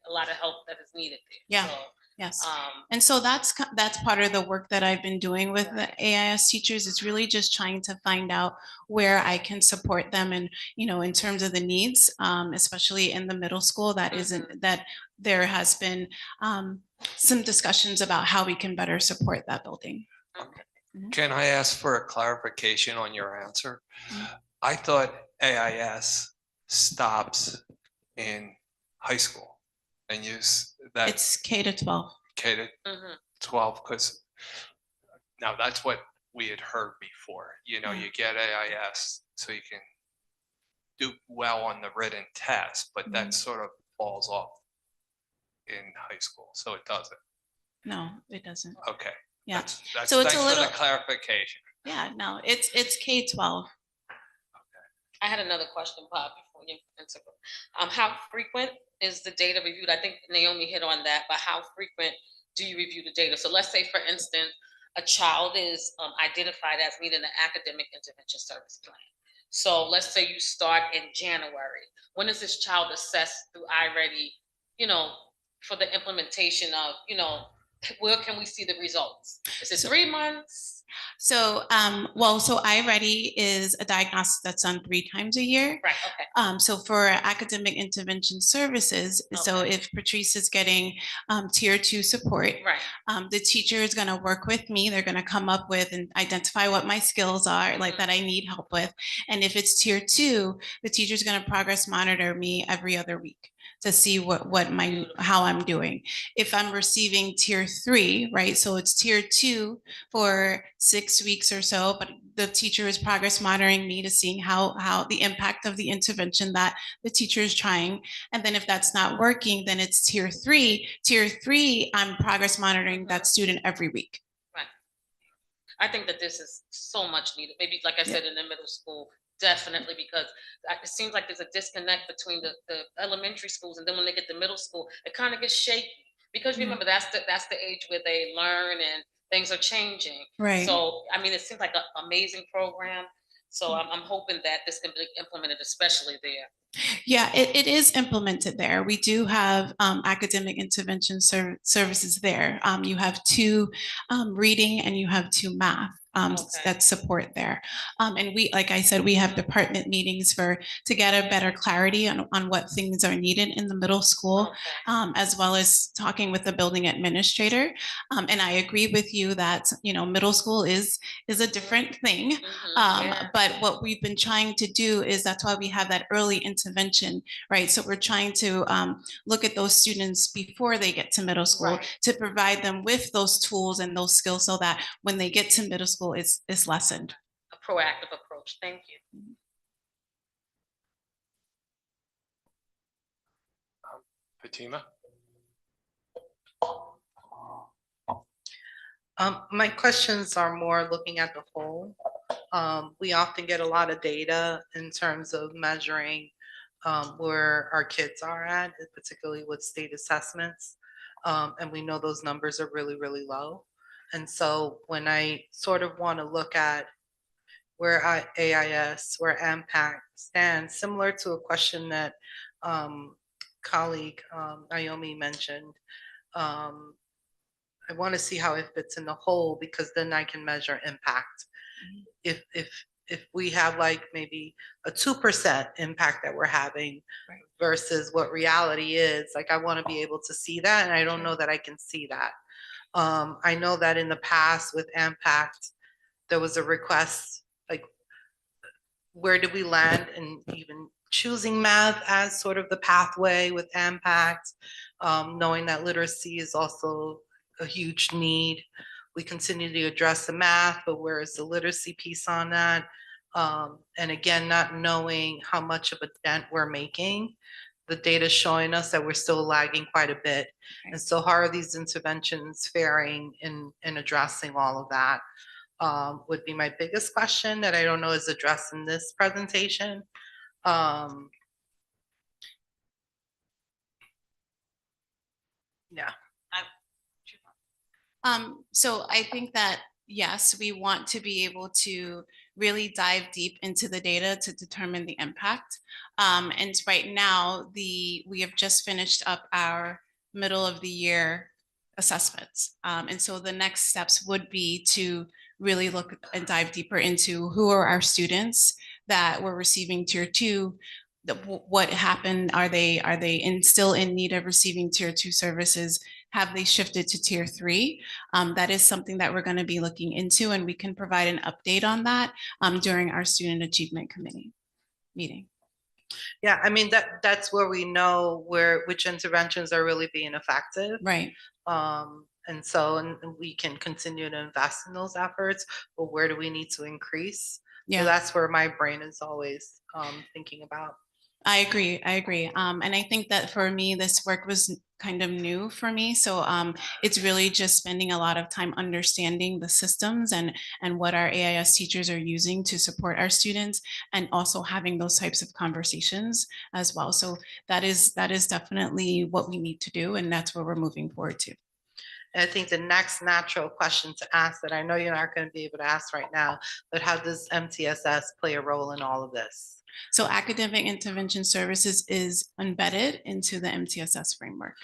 a lot of help that is needed there. Yeah. So, Yes. And so that's part of the work that I've been doing with the AIS teachers. Is really just trying to find out where I can support them and, in terms of the needs, especially in the middle school, that isn't, that there has been some discussions about how we can better support that building. okay. Can I ask for a clarification on your answer? I thought AIS stops in high school and use that It's K to 12. K to Mhm. 12, because now that's what we had heard before. You get AIS so you can do well on the written test, but that sort of falls off in high school, so it doesn't. No, it doesn't. Okay. Yeah. That's So it's thanks a for little- the clarification. Yeah, no, it's K-12. I had another question, Bob, before you answer. How frequent is the data reviewed? I think Naomi hit on that, but how frequent do you review the data? So let's say, for instance, a child is identified as needing an academic intervention service plan. So let's say you start in January. When is this child assessed through iReady, for the implementation of, where can we see the results? Is it 3 months? So, so iReady is a diagnostic that's done 3 times a year. Right, okay. So for academic intervention services, so Okay. if Patrice is getting tier 2 support, Right. the teacher is going to work with me. They're going to come up with and identify what my skills are, like that I need help with. And if it's tier 2, the teacher is going to progress monitor me every other week to see how I'm doing. If I'm receiving tier 3, right? So it's tier 2 for 6 weeks or so, but the teacher is progress monitoring me to seeing how the impact of the intervention that the teacher is trying. And then if that's not working, then it's tier 3. Tier 3, I'm progress monitoring that student every week. Right. I think that this is so much needed. Maybe, like I said, in the middle school, definitely, because it seems like there's a disconnect between the elementary schools, and then when they get to middle school, it kind of gets shaky. Because remember, that's the age where they learn and things are changing. Right. So, I mean, it seems like an amazing program. So I'm hoping that this can be implemented, especially there. Yeah, it is implemented there. We do have academic intervention services there. You have 2 reading and you have 2 math that support there. And we, like I said, we have department meetings to get a better clarity on what things are needed in the middle school, as well as talking with the building administrator. And I agree with you that, middle school is a different thing. But what we've been trying to do is, that's why we have that early intervention, right? So we're trying to look at those students before they get to middle school, to provide them with those tools and those skills so that when they get to middle school, it's lessened. A proactive approach. Thank you. Fatima? My questions are more looking at the whole. We often get a lot of data in terms of measuring where our kids are at, particularly with state assessments. And we know those numbers are really, really low. And so when I sort of want to look at where AIS, where AMPAC stands, similar to a question that colleague Naomi mentioned, I want to see how it fits in the whole, because then I can measure impact. If if we have like maybe a 2% impact that we're having Right. versus what reality is, like I want to be able to see that, and I don't know that I can see that. I know that in the past with Impact, there was a request, like, where did we land in even choosing math as sort of the pathway with Impact, knowing that literacy is also a huge need. We continue to address the math, but where is the literacy piece on that? And again, not knowing how much of a dent we're making. The data is showing us that we're still lagging quite a bit. And so how are these interventions faring in addressing all of that? Would be my biggest question that I don't know is addressed in this presentation. Yeah. So I think that, yes, we want to be able to really dive deep into the data to determine the impact. And right now, we have just finished up our middle of the year assessments. And so the next steps would be to really look and dive deeper into who are our students that were receiving tier 2, what happened, are they still in need of receiving tier 2 services? Have they shifted to tier 3? That is something that we're going to be looking into, and we can provide an update on that during our Student Achievement Committee meeting. Yeah, I mean, that's where we know which interventions are really being effective. Right. And so, and we can continue to invest in those efforts, but where do we need to increase? Yeah. So that's where my brain is always thinking about. I agree. And I think that for me, this work was kind of new for me. So it's really just spending a lot of time understanding the systems and what our AIS teachers are using to support our students, and also having those types of conversations as well. So that is definitely what we need to do, and that's where we're moving forward to. And I think the next natural question to ask that I know you're not going to be able to ask right now, but how does MTSS play a role in all of this? So academic intervention services is embedded into the MTSS framework.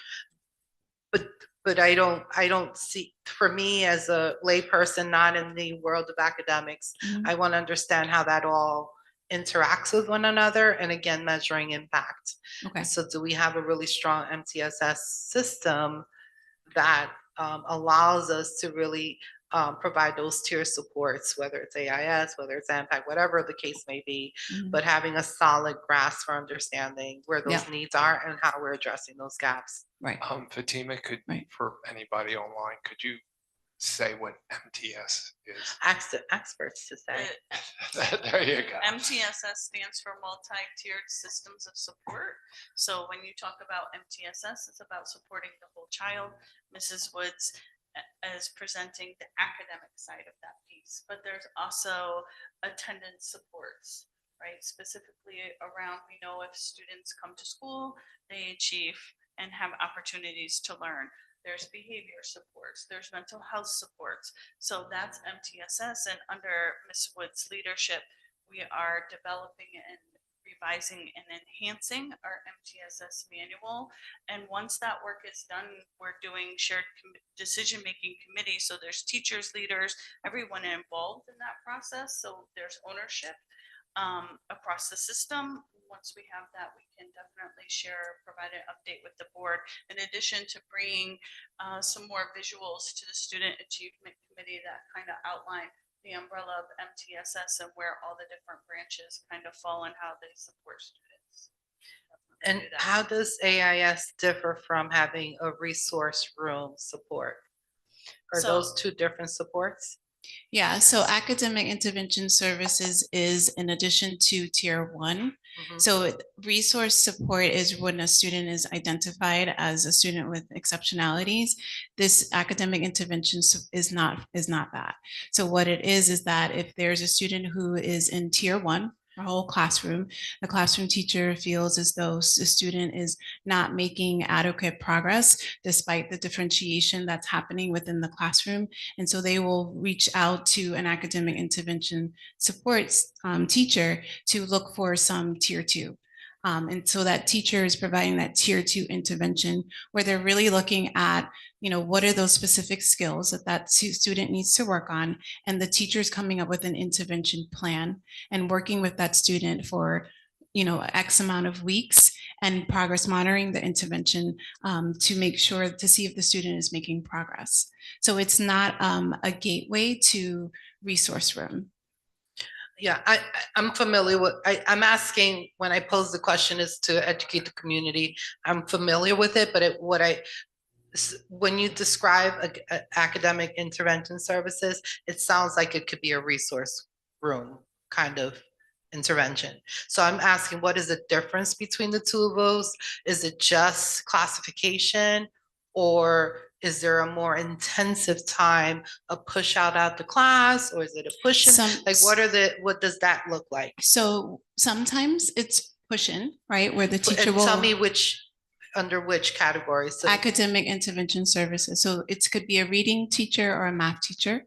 But I don't see, for me as a layperson, not in the world of academics, I want to understand how that all interacts with one another, and again, measuring impact. Okay. So do we have a really strong MTSS system that allows us to really provide those tier supports, whether it's AIS, whether it's Impact, whatever the case may be, but having a solid grasp for understanding where those needs are and how we're addressing those gaps. Right. Fatima, for anybody online, could you say what MTS is? Ask the experts to say. There you go. MTSS stands for Multi-Tiered Systems of Support. So when you talk about MTSS, it's about supporting the whole child. Mrs. Woods is presenting the academic side of that piece, but there's also attendance supports, right? Specifically around, we know if students come to school, they achieve and have opportunities to learn. There's behavior supports, there's mental health supports. So that's MTSS, and under Ms. Wood's leadership, we are developing and revising and enhancing our MTSS manual. And once that work is done, we're doing shared decision-making committees. So there's teachers, leaders, everyone involved in that process. So there's ownership across the system. Once we have that, we can definitely provide an update with the board, in addition to bringing some more visuals to the Student Achievement Committee that kind of outline the umbrella of MTSS and where all the different branches kind of fall and how they support students. And how does AIS differ from having a resource room support? Are those two different supports? Yeah, so academic intervention services is in addition to tier 1. So resource support is when a student is identified as a student with exceptionalities. This academic intervention is not that. So what it is that if there's a student who is in tier 1, a whole classroom, the classroom teacher feels as though the student is not making adequate progress despite the differentiation that's happening within the classroom. And so they will reach out to an academic intervention supports teacher to look for some tier 2. And so that teacher is providing that tier 2 intervention where they're really looking at, what are those specific skills that student needs to work on, and the teacher is coming up with an intervention plan and working with that student for, X amount of weeks and progress monitoring the intervention to make sure to see if the student is making progress. So it's not a gateway to resource room. Yeah, I'm familiar with, I'm asking, when I pose the question is to educate the community. I'm familiar with it, but when you describe academic intervention services, it sounds like it could be a resource room kind of intervention. So I'm asking, what is the difference between the two of those? Is it just classification, or is there a more intensive time, a push out the class, or is it a push in? Like, what does that look like? So sometimes it's push in, right? Where the teacher And will. tell me under which category? So academic intervention services. So it could be a reading teacher or a math teacher.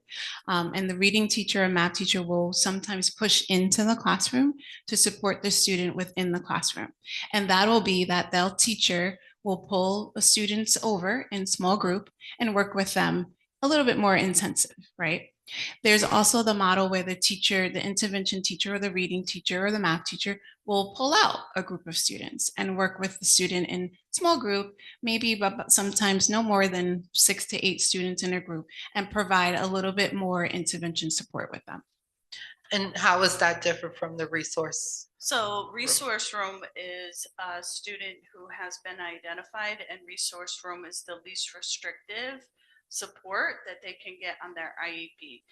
And the reading teacher or math teacher will sometimes push into the classroom to support the student within the classroom. And that will be that teacher will pull the students over in small group and work with them a little bit more intensive, right? There's also the model where the teacher, the intervention teacher or the reading teacher or the math teacher will pull out a group of students and work with the student in small group, maybe but sometimes no more than 6 to 8 students in a group, and provide a little bit more intervention support with them. And how is that different from the resource? So resource room is a student who has been identified, and resource room is the least restrictive support that they can get on their IEP.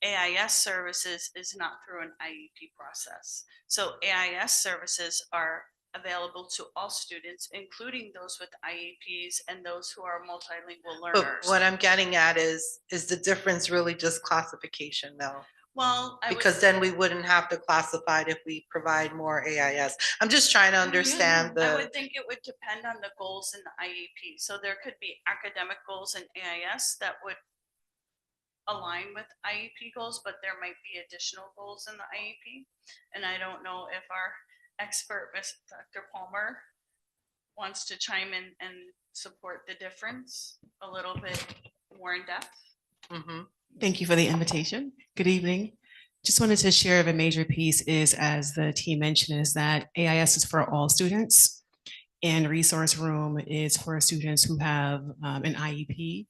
AIS services is not through an IEP process. So AIS services are available to all students, including those with IEPs and those who are multilingual But learners. what I'm getting at is the difference really just classification though? Well, Because then we wouldn't have to classify it if we provide more AIS. I'm just trying to understand I would think it would depend on the goals in the IEP. So there could be academic goals in AIS that would align with IEP goals, but there might be additional goals in the IEP. And I don't know if our expert, Ms. Dr. Palmer, wants to chime in and support the difference a little bit more in depth. Mm-hmm. Thank you for the invitation. Good evening. Just wanted to share the major piece is, as the team mentioned, is that AIS is for all students and resource room is for students who have an IEP.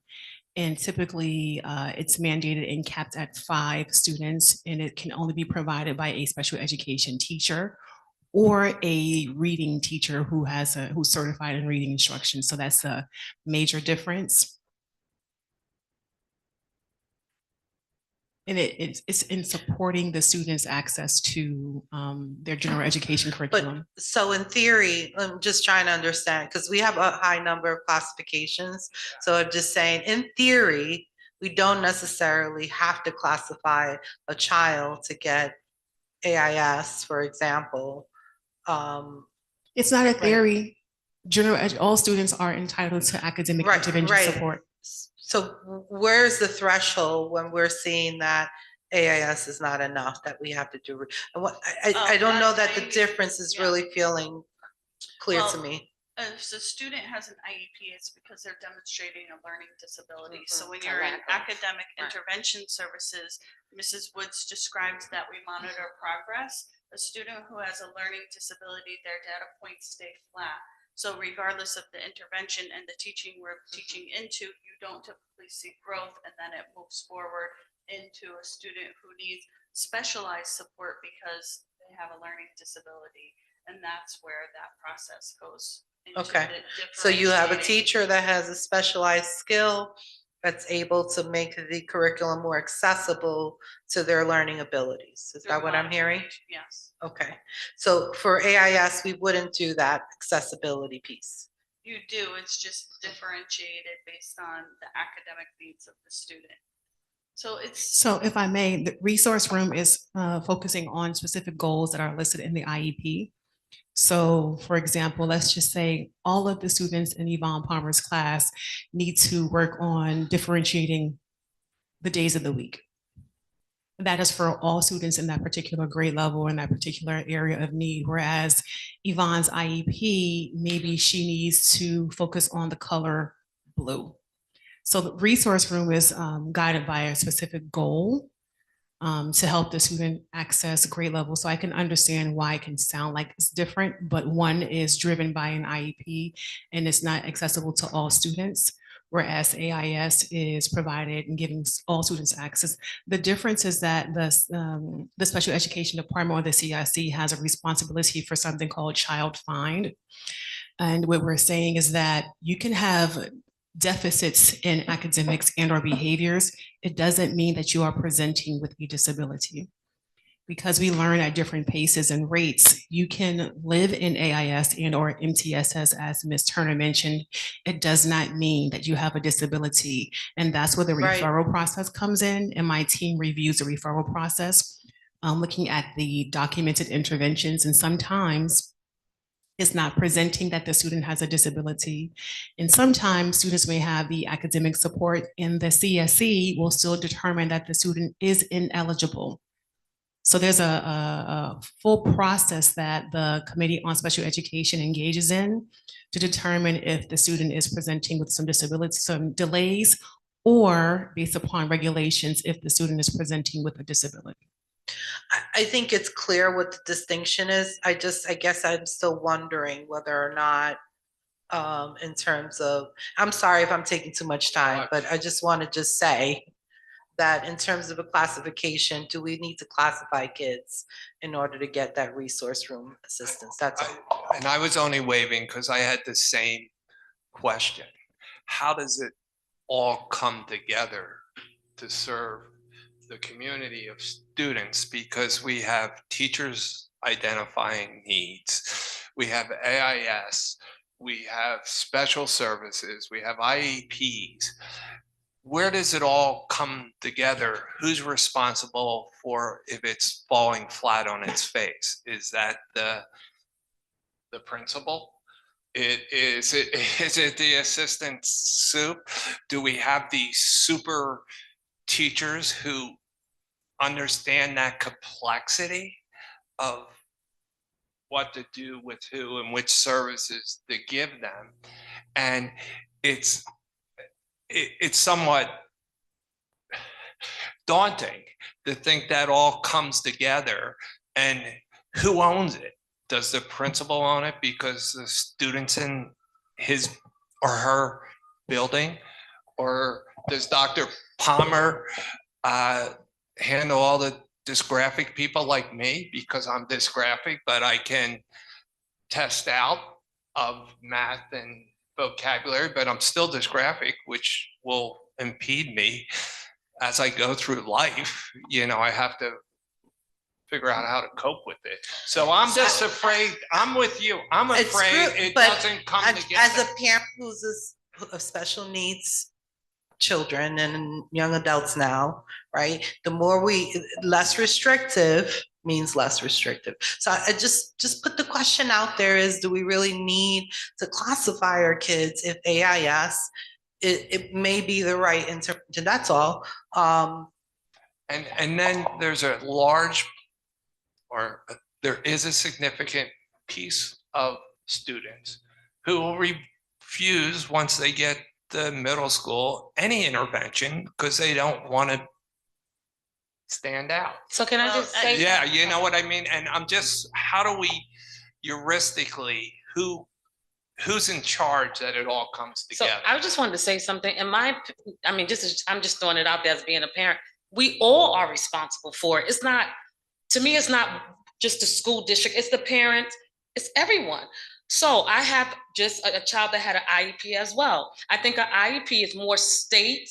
And typically it's mandated and capped at 5 students, and it can only be provided by a special education teacher or a reading teacher who's certified in reading instruction. So that's a major difference. And it's in supporting the students' access to their general education curriculum. But so in theory, I'm just trying to understand, because we have a high number of classifications. So I'm just saying, in theory, we don't necessarily have to classify a child to get AIS, for example. It's not a theory. All students are entitled to academic intervention support. So where's the threshold when we're seeing that AIS is not enough, that we have to do? I don't know that the difference is really feeling clear to me. If a student has an IEP, it's because they're demonstrating a learning disability. So when you're in academic intervention services, Mrs. Woods describes that we monitor progress. A student who has a learning disability, their data points stay flat. So regardless of the intervention and the teaching we're teaching into, you don't typically see growth, and then it moves forward into a student who needs specialized support because they have a learning disability. And that's where that process goes. Okay, so you have a teacher that has a specialized skill that's able to make the curriculum more accessible to their learning abilities. Is that what I'm hearing? Yes. Okay, so for AIS, we wouldn't do that accessibility piece. You do, it's just differentiated based on the academic needs of the student. So if I may, the resource room is focusing on specific goals that are listed in the IEP. So for example, let's just say all of the students in Yvonne Palmer's class need to work on differentiating the days of the week. that is for all students in that particular grade level in that particular area of need. Whereas Yvonne's IEP, maybe she needs to focus on the color blue. So the resource room is guided by a specific goal to help the student access grade level. So I can understand why it can sound like it's different, but one is driven by an IEP and it's not accessible to all students, whereas AIS is provided and giving all students access. The difference is that the special education department or the CIC has a responsibility for something called child find. And what we're saying is that you can have deficits in academics and or behaviors. It doesn't mean that you are presenting with a disability. Because we learn at different paces and rates, you can live in AIS and or MTSS, as Ms. Turner mentioned. It does not mean that you have a disability. And that's where the Right. referral process comes in. And my team reviews the referral process, looking at the documented interventions. And sometimes it's not presenting that the student has a disability. And sometimes students may have the academic support, and the CSE will still determine that the student is ineligible. So there's a full process that the Committee on Special Education engages in to determine if the student is presenting with some disabilities, some delays, or based upon regulations, if the student is presenting with a disability. I think it's clear what the distinction is. I guess I'm still wondering whether or not, in terms of, I'm sorry if I'm taking too much time, but I just want to just say that in terms of a classification, do we need to classify kids in order to get that resource room assistance? That's all. And I was only waving because I had the same question. How does it all come together to serve the community of students? Because we have teachers identifying needs, we have AIS, we have special services, we have IEPs. Where does it all come together? Who's responsible for if it's falling flat on its face? Is that the principal? Is it the assistant soup? Do we have these super teachers who understand that complexity of what to do with who and which services to give them? And it's somewhat daunting to think that all comes together, and who owns it? Does the principal own it because the students in his or her building? Or does Dr. Palmer handle all the dysgraphic people like me because I'm dysgraphic, but I can test out of math and vocabulary, but I'm still dysgraphic, which will impede me as I go through life. You know, I have to figure out how to cope with it. So I'm just afraid, I'm with you. I'm afraid it doesn't come together. As a parent who's of special needs children and young adults now, right? The more less restrictive means less restrictive. So I just put the question out there is, do we really need to classify our kids if AIS, it may be the right interpretation, that's all. And then there's there is a significant piece of students who will refuse once they get the middle school any intervention because they don't want to stand out. So can I just say? Yeah, you know what I mean? And I'm just, how do we heuristically, who's in charge that it all comes So together? I just wanted to say something. I'm just throwing it out there as being a parent. We all are responsible for it. It's not, to me, it's not just the school district, it's the parents, it's everyone. So I have just a child that had an IEP as well. I think an IEP is more state,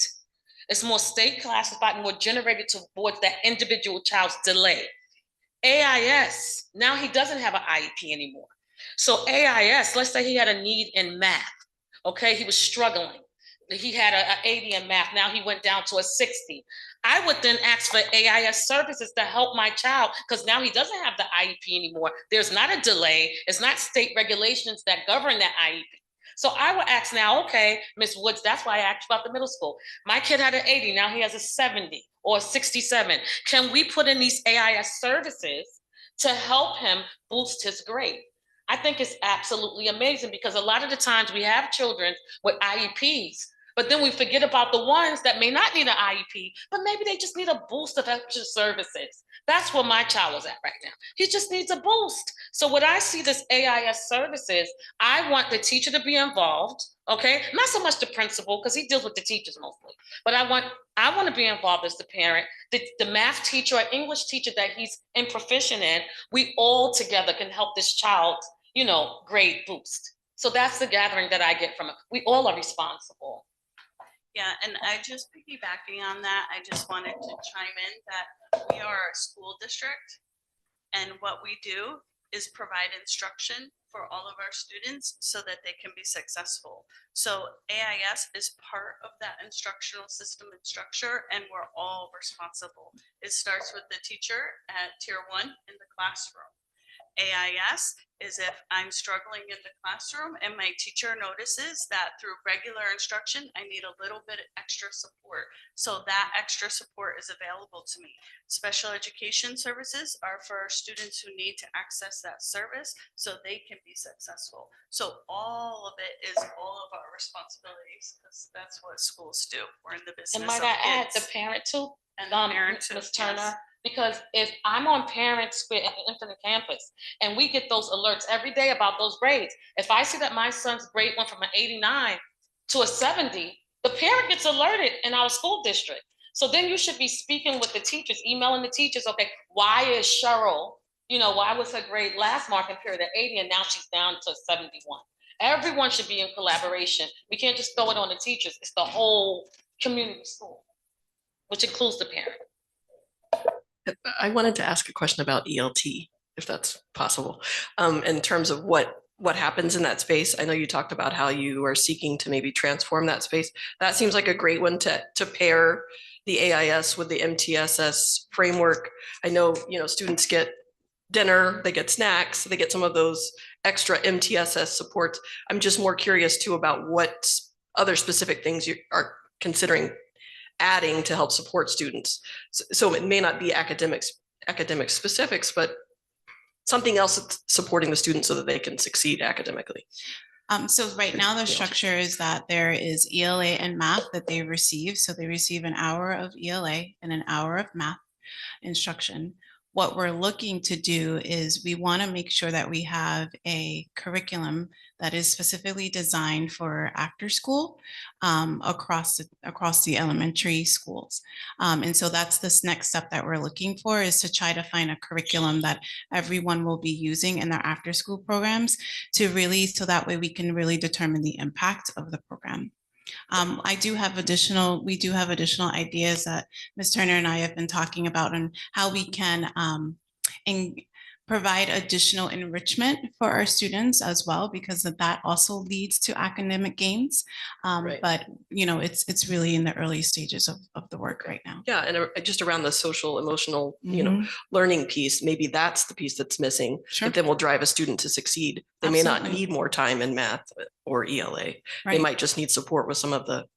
it's more state classified, more generated towards that individual child's delay. AIS, now he doesn't have an IEP anymore. So AIS, let's say he had a need in math, okay? He was struggling. He had an 80 in math, now he went down to a 60. I would then ask for AIS services to help my child because now he doesn't have the IEP anymore. There's not a delay. It's not state regulations that govern that IEP. So I would ask now, okay, Ms. Woods, that's why I asked about the middle school. My kid had an 80, now he has a 70 or 67? Can we put in these AIS services to help him boost his grade? I think it's absolutely amazing because a lot of the times we have children with IEPs, but then we forget about the ones that may not need an IEP, but maybe they just need a boost of extra services. That's where my child is at right now. He just needs a boost. So when I see this AIS services, I want the teacher to be involved, okay? Not so much the principal, because he deals with the teachers mostly, but I want to be involved as the parent, the math teacher or English teacher that he's proficient in. We all together can help this child, grade boost. So that's the gathering that I get from it. We all are responsible. Yeah, and I just piggybacking on that, I just wanted to chime in that we are a school district. And what we do is provide instruction for all of our students so that they can be successful. So AIS is part of that instructional system and structure, and we're all responsible. It starts with the teacher at tier 1 in the classroom. AIS is if I'm struggling in the classroom and my teacher notices that through regular instruction, I need a little bit extra support. So that extra support is available to me. Special education services are for students who need to access that service so they can be successful. So all of it is all of our responsibilities because that's what schools do. We're in the business And might of I add kids. the parent too? And the parent too, Ms. Turner, yes. because if I'm on Parent Square Infinite Campus and we get those alerts every day about those grades, if I see that my son's grade went from an 89 to a 70, the parent gets alerted in our school district. So then you should be speaking with the teachers, emailing the teachers, okay, why is Cheryl, why was her grade last marking period at 80 and now she's down to 71? Everyone should be in collaboration. We can't just throw it on the teachers. It's the whole community school, which includes the parent. I wanted to ask a question about ELT, if that's possible, in terms of what happens in that space. I know you talked about how you are seeking to maybe transform that space. That seems like a great one to pair the AIS with the MTSS framework. I know, students get dinner, they get snacks, they get some of those extra MTSS supports. I'm just more curious too about what other specific things you are considering adding to help support students. So it may not be academic specifics, but something else that's supporting the students so that they can succeed academically. So right now the structure is that there is ELA and math that they receive. So they receive an hour of ELA and an hour of math instruction. What we're looking to do is we want to make sure that we have a curriculum that is specifically designed for after school across the elementary schools. And so that's this next step that we're looking for, is to try to find a curriculum that everyone will be using in their after school programs so that way we can really determine the impact of the program. We do have additional ideas that Ms. Turner and I have been talking about on how we can provide additional enrichment for our students as well, because that also leads to academic gains. Right. But it's really in the early stages of the work right now. Yeah, and just around the social, emotional, learning piece, maybe that's the piece that's missing. Sure. That then will drive a student to succeed. They may not Absolutely. need more time in math or ELA. They Right. might just need support with some of the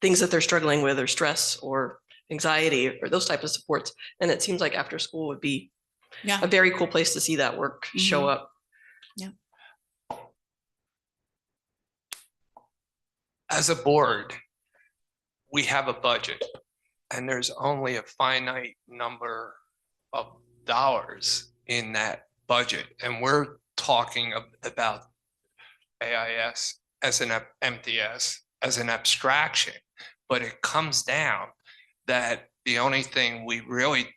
things that they're struggling with, or stress or anxiety or those type of supports. And it seems like after school would be a very cool place to see that work show up. Yeah. As a board, we have a budget and there's only a finite number of dollars in that budget. And we're talking about AIS as an MTS as an abstraction, but it comes down that the only thing we really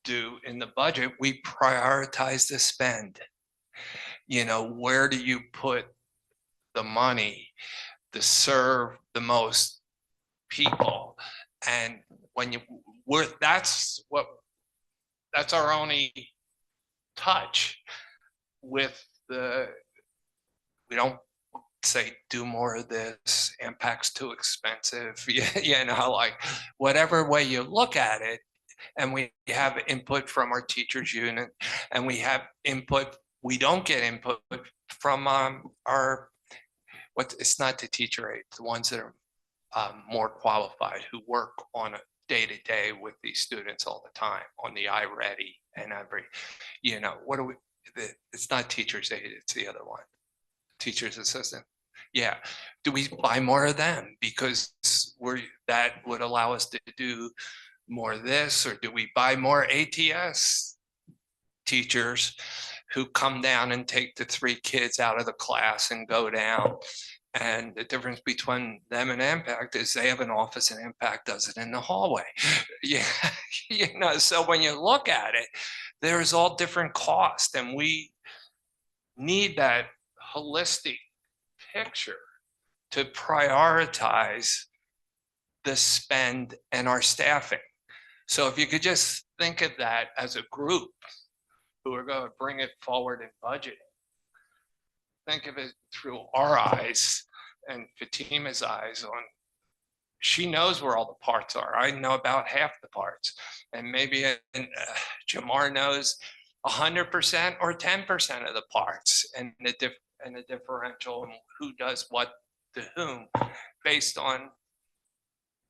do in the budget, we prioritize the spend. Where do you put the money to serve the most people? And that's our only touch with we don't say do more of this, impact's too expensive, like whatever way you look at it. And we have input from our teachers unit, and we have input. We don't get input from it's not the teacher aide, the ones that are more qualified, who work on day to day with these students all the time on the iReady and every, what do we, it's not teacher's aid, it's the other one. Teacher's assistant. Yeah. Do we buy more of them because that would allow us to do more of this, or do we buy more ATS teachers who come down and take the 3 kids out of the class and go down? And the difference between them and Impact is they have an office and Impact does it in the hallway. Yeah, so when you look at it, there's all different costs, and we need that holistic picture to prioritize the spend and our staffing. So if you could just think of that as a group who are going to bring it forward in budgeting, think of it through our eyes and Fatima's eyes on, she knows where all the parts are. I know about half the parts, and maybe Jamar knows 100% or 10% of the parts, and the differential and who does what to whom based on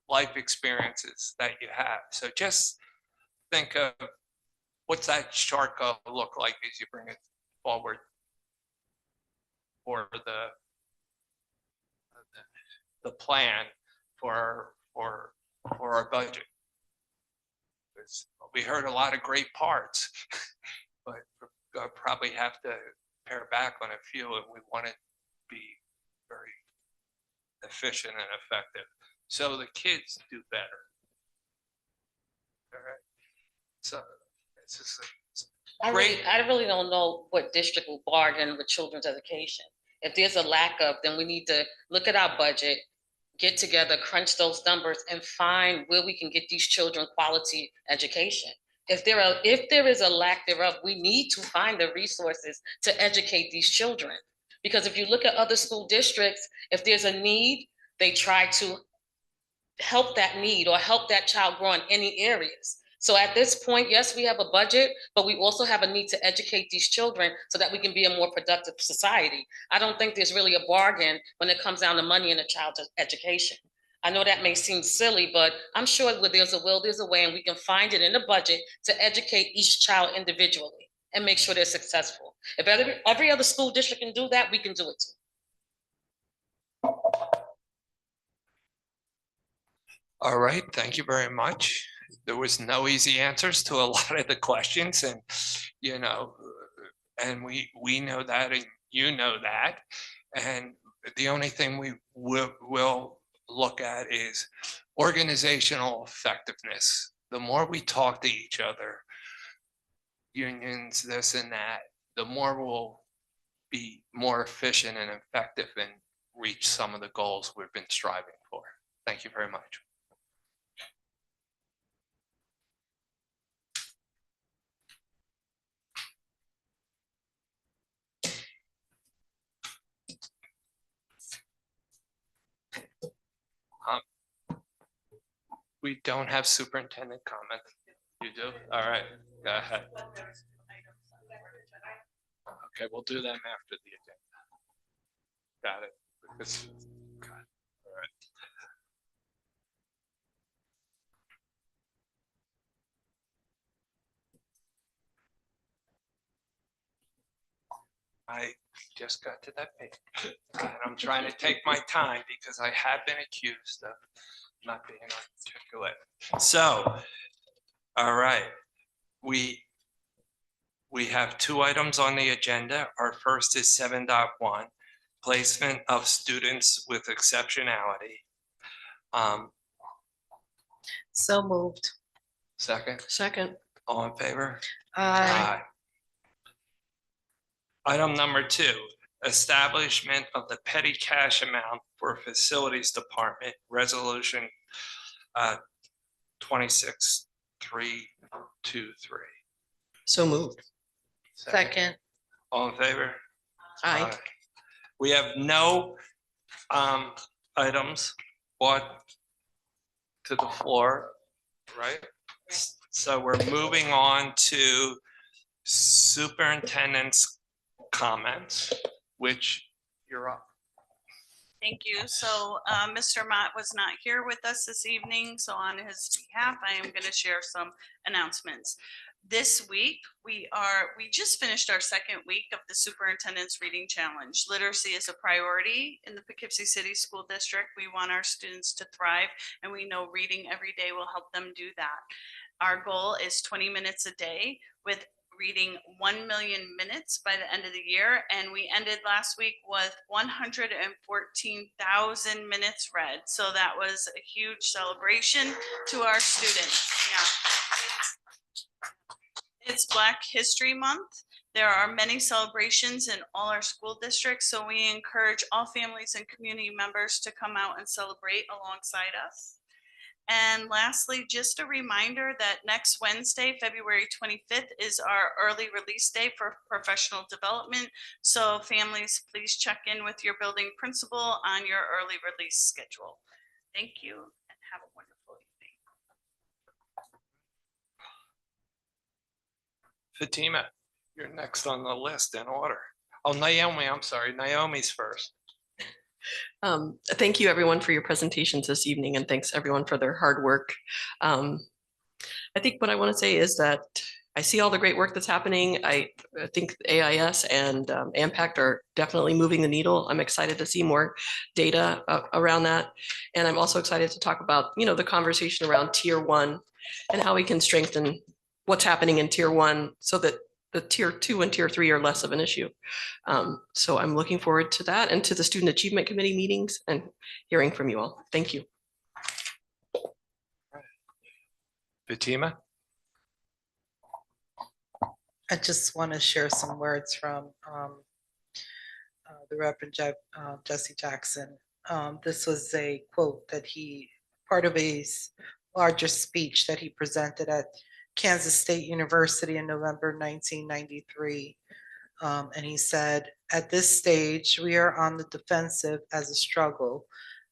life experiences that you have. So just think of what's that chart going to look like as you bring it forward for the plan for our budget. We heard a lot of great parts, but we'll probably have to pare back on a few if we want to be very efficient and effective, so the kids do better. All right. So it's just I really don't know what district will bargain with children's education. If there's a lack of, then we need to look at our budget, get together, crunch those numbers, and find where we can get these children quality education. If there is a lack thereof, we need to find the resources to educate these children. Because if you look at other school districts, if there's a need, they try to help that need or help that child grow in any areas. So at this point, yes, we have a budget, but we also have a need to educate these children so that we can be a more productive society. I don't think there's really a bargain when it comes down to money in a child's education. I know that may seem silly, but I'm sure where there's a will, there's a way, and we can find it in the budget to educate each child individually and make sure they're successful. If every other school district can do that, we can do it too. all right. Thank you very much. There was no easy answers to a lot of the questions, and and we know that, and you know that, and the only thing we will look at is organizational effectiveness. The more we talk to each other, unions, this and that, the more we'll be more efficient and effective and reach some of the goals we've been striving for. Thank you very much. We don't have superintendent comments. You do? All right, go ahead. Okay, we'll do them after the agenda. Got it. All right. I just got to that page, and I'm trying to take my time because I have been accused of not being articulate. So, all right, we have 2 items on the agenda. Our first is 7.1, placement of students with exceptionality. So moved. Second, all in favor? Aye. Item number 2, establishment of the petty cash amount for facilities department, resolution 26323. So moved. Second. All in favor? Aye. We have no items brought to the floor, right? So we're moving on to superintendent's comments, which you're up. Thank you. So Mr. Mott was not here with us this evening, so on his behalf, I am going to share some announcements. This week, we just finished our second week of the Superintendent's Reading Challenge. Literacy is a priority in the Poughkeepsie City School District. We want our students to thrive, and we know reading every day will help them do that. Our goal is 20 minutes a day with reading 1 million minutes by the end of the year. And we ended last week with 114,000 minutes read. So that was a huge celebration to our students. Yeah. It's Black History Month. There are many celebrations in all our school districts. So we encourage all families and community members to come out and celebrate alongside us. And lastly, just a reminder that next Wednesday, February 25th, is our early release day for professional development. So families, please check in with your building principal on your early release schedule. Thank you and have a wonderful evening. Fatima, you're next on the list in order. Oh, Naomi, I'm sorry. Naomi's first. Thank you everyone for your presentations this evening, and thanks everyone for their hard work. I think what I want to say is that I see all the great work that's happening. I think AIS and AMPACT are definitely moving the needle. I'm excited to see more data around that. And I'm also excited to talk about, the conversation around tier 1 and how we can strengthen what's happening in tier 1 so that the tier 2 and tier 3 are less of an issue. So I'm looking forward to that and to the Student Achievement Committee meetings and hearing from you all. Thank you. Fatima? I just want to share some words from the Reverend Jesse Jackson. This was a quote that part of a larger speech that he presented at Kansas State University in November 1993. And he said, "At this stage, we are on the defensive as a struggle,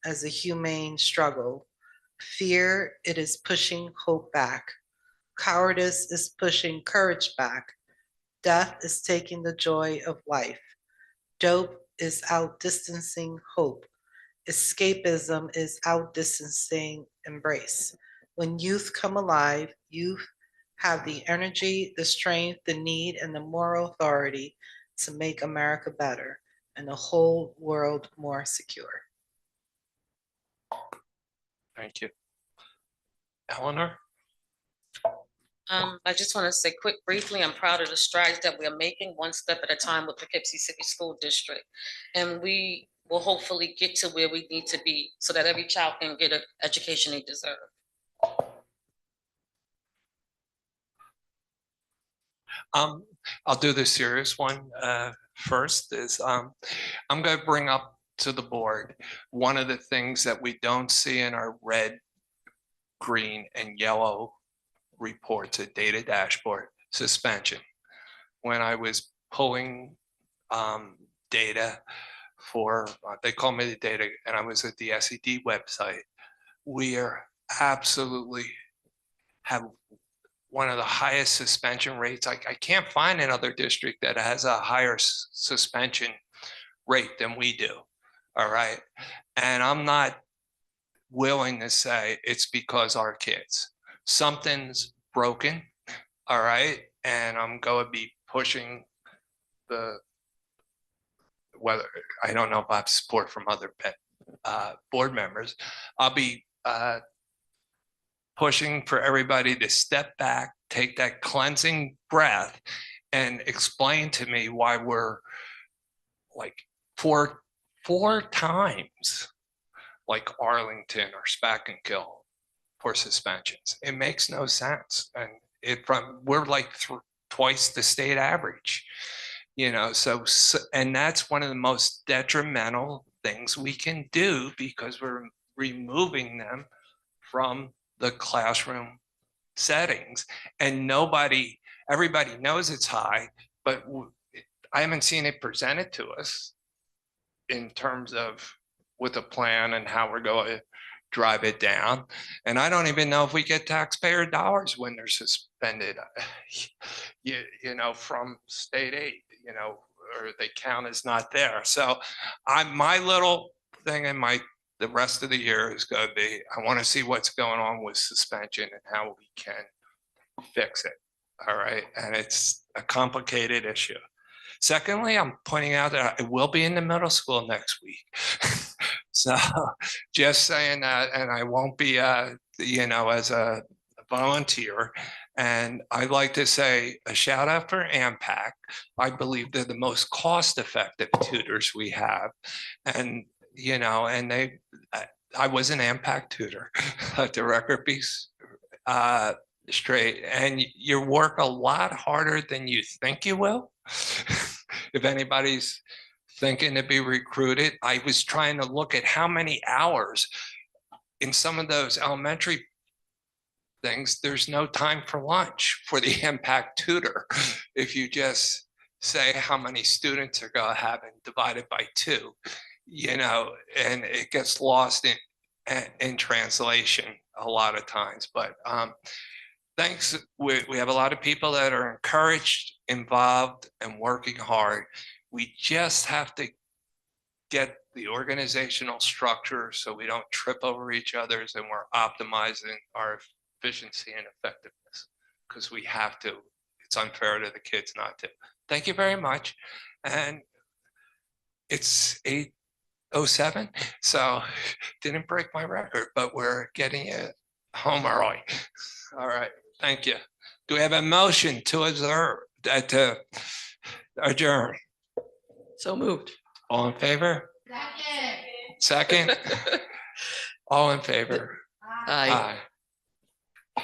as a humane struggle. Fear, it is pushing hope back. Cowardice is pushing courage back. Death is taking the joy of life. Dope is outdistancing hope. Escapism is outdistancing embrace. When youth come alive, youth have the energy, the strength, the need, and the moral authority to make America better and the whole world more secure." Thank you. Eleanor? I just want to say briefly, I'm proud of the strides that we are making one step at a time with Poughkeepsie City School District. And we will hopefully get to where we need to be so that every child can get an education they deserve. I'll do the serious one first. I'm going to bring up to the board one of the things that we don't see in our red, green, and yellow reports at data dashboard: suspension. When I was pulling data for, they call me the data, and I was at the SED website, we are absolutely have one of the highest suspension rates. I can't find another district that has a higher suspension rate than we do. All right. And I'm not willing to say it's because our kids. Something's broken. All right. And I'm going to be pushing whether, I don't know if I have support from other board members. I'll be pushing for everybody to step back, take that cleansing breath, and explain to me why we're like four times like Arlington or Spackenkill for suspensions. It makes no sense. And we're like twice the state average, so and that's one of the most detrimental things we can do, because we're removing them from the classroom settings, and everybody knows it's high, but I haven't seen it presented to us in terms of with a plan and how we're going to drive it down. And I don't even know if we get taxpayer dollars when they're suspended, from state aid, or they count as not there. So my little thing in the rest of the year is gonna be, I want to see what's going on with suspension and how we can fix it. All right, and it's a complicated issue. Secondly, I'm pointing out that I will be in the middle school next week. So just saying that, and I won't be, as a volunteer. And I'd like to say a shout out for AMPAC. I believe they're the most cost-effective tutors we have. And, I was an AMPAC tutor, let the record be straight. And you work a lot harder than you think you will. If anybody's thinking to be recruited, I was trying to look at how many hours in some of those elementary things, there's no time for lunch for the impact tutor. If you just say how many students are going to have and divide it by 2, and it gets lost in translation a lot of times. But thanks. We have a lot of people that are encouraged, involved, and working hard. We just have to get the organizational structure so we don't trip over each other's and we're optimizing our efficiency and effectiveness, because we have to. It's unfair to the kids not to. Thank you very much. And it's 8:07, so didn't break my record, but we're getting it home early. All right, thank you. Do we have a motion to adjourn? So moved. All in favor? Second? All in favor? Aye. Aye.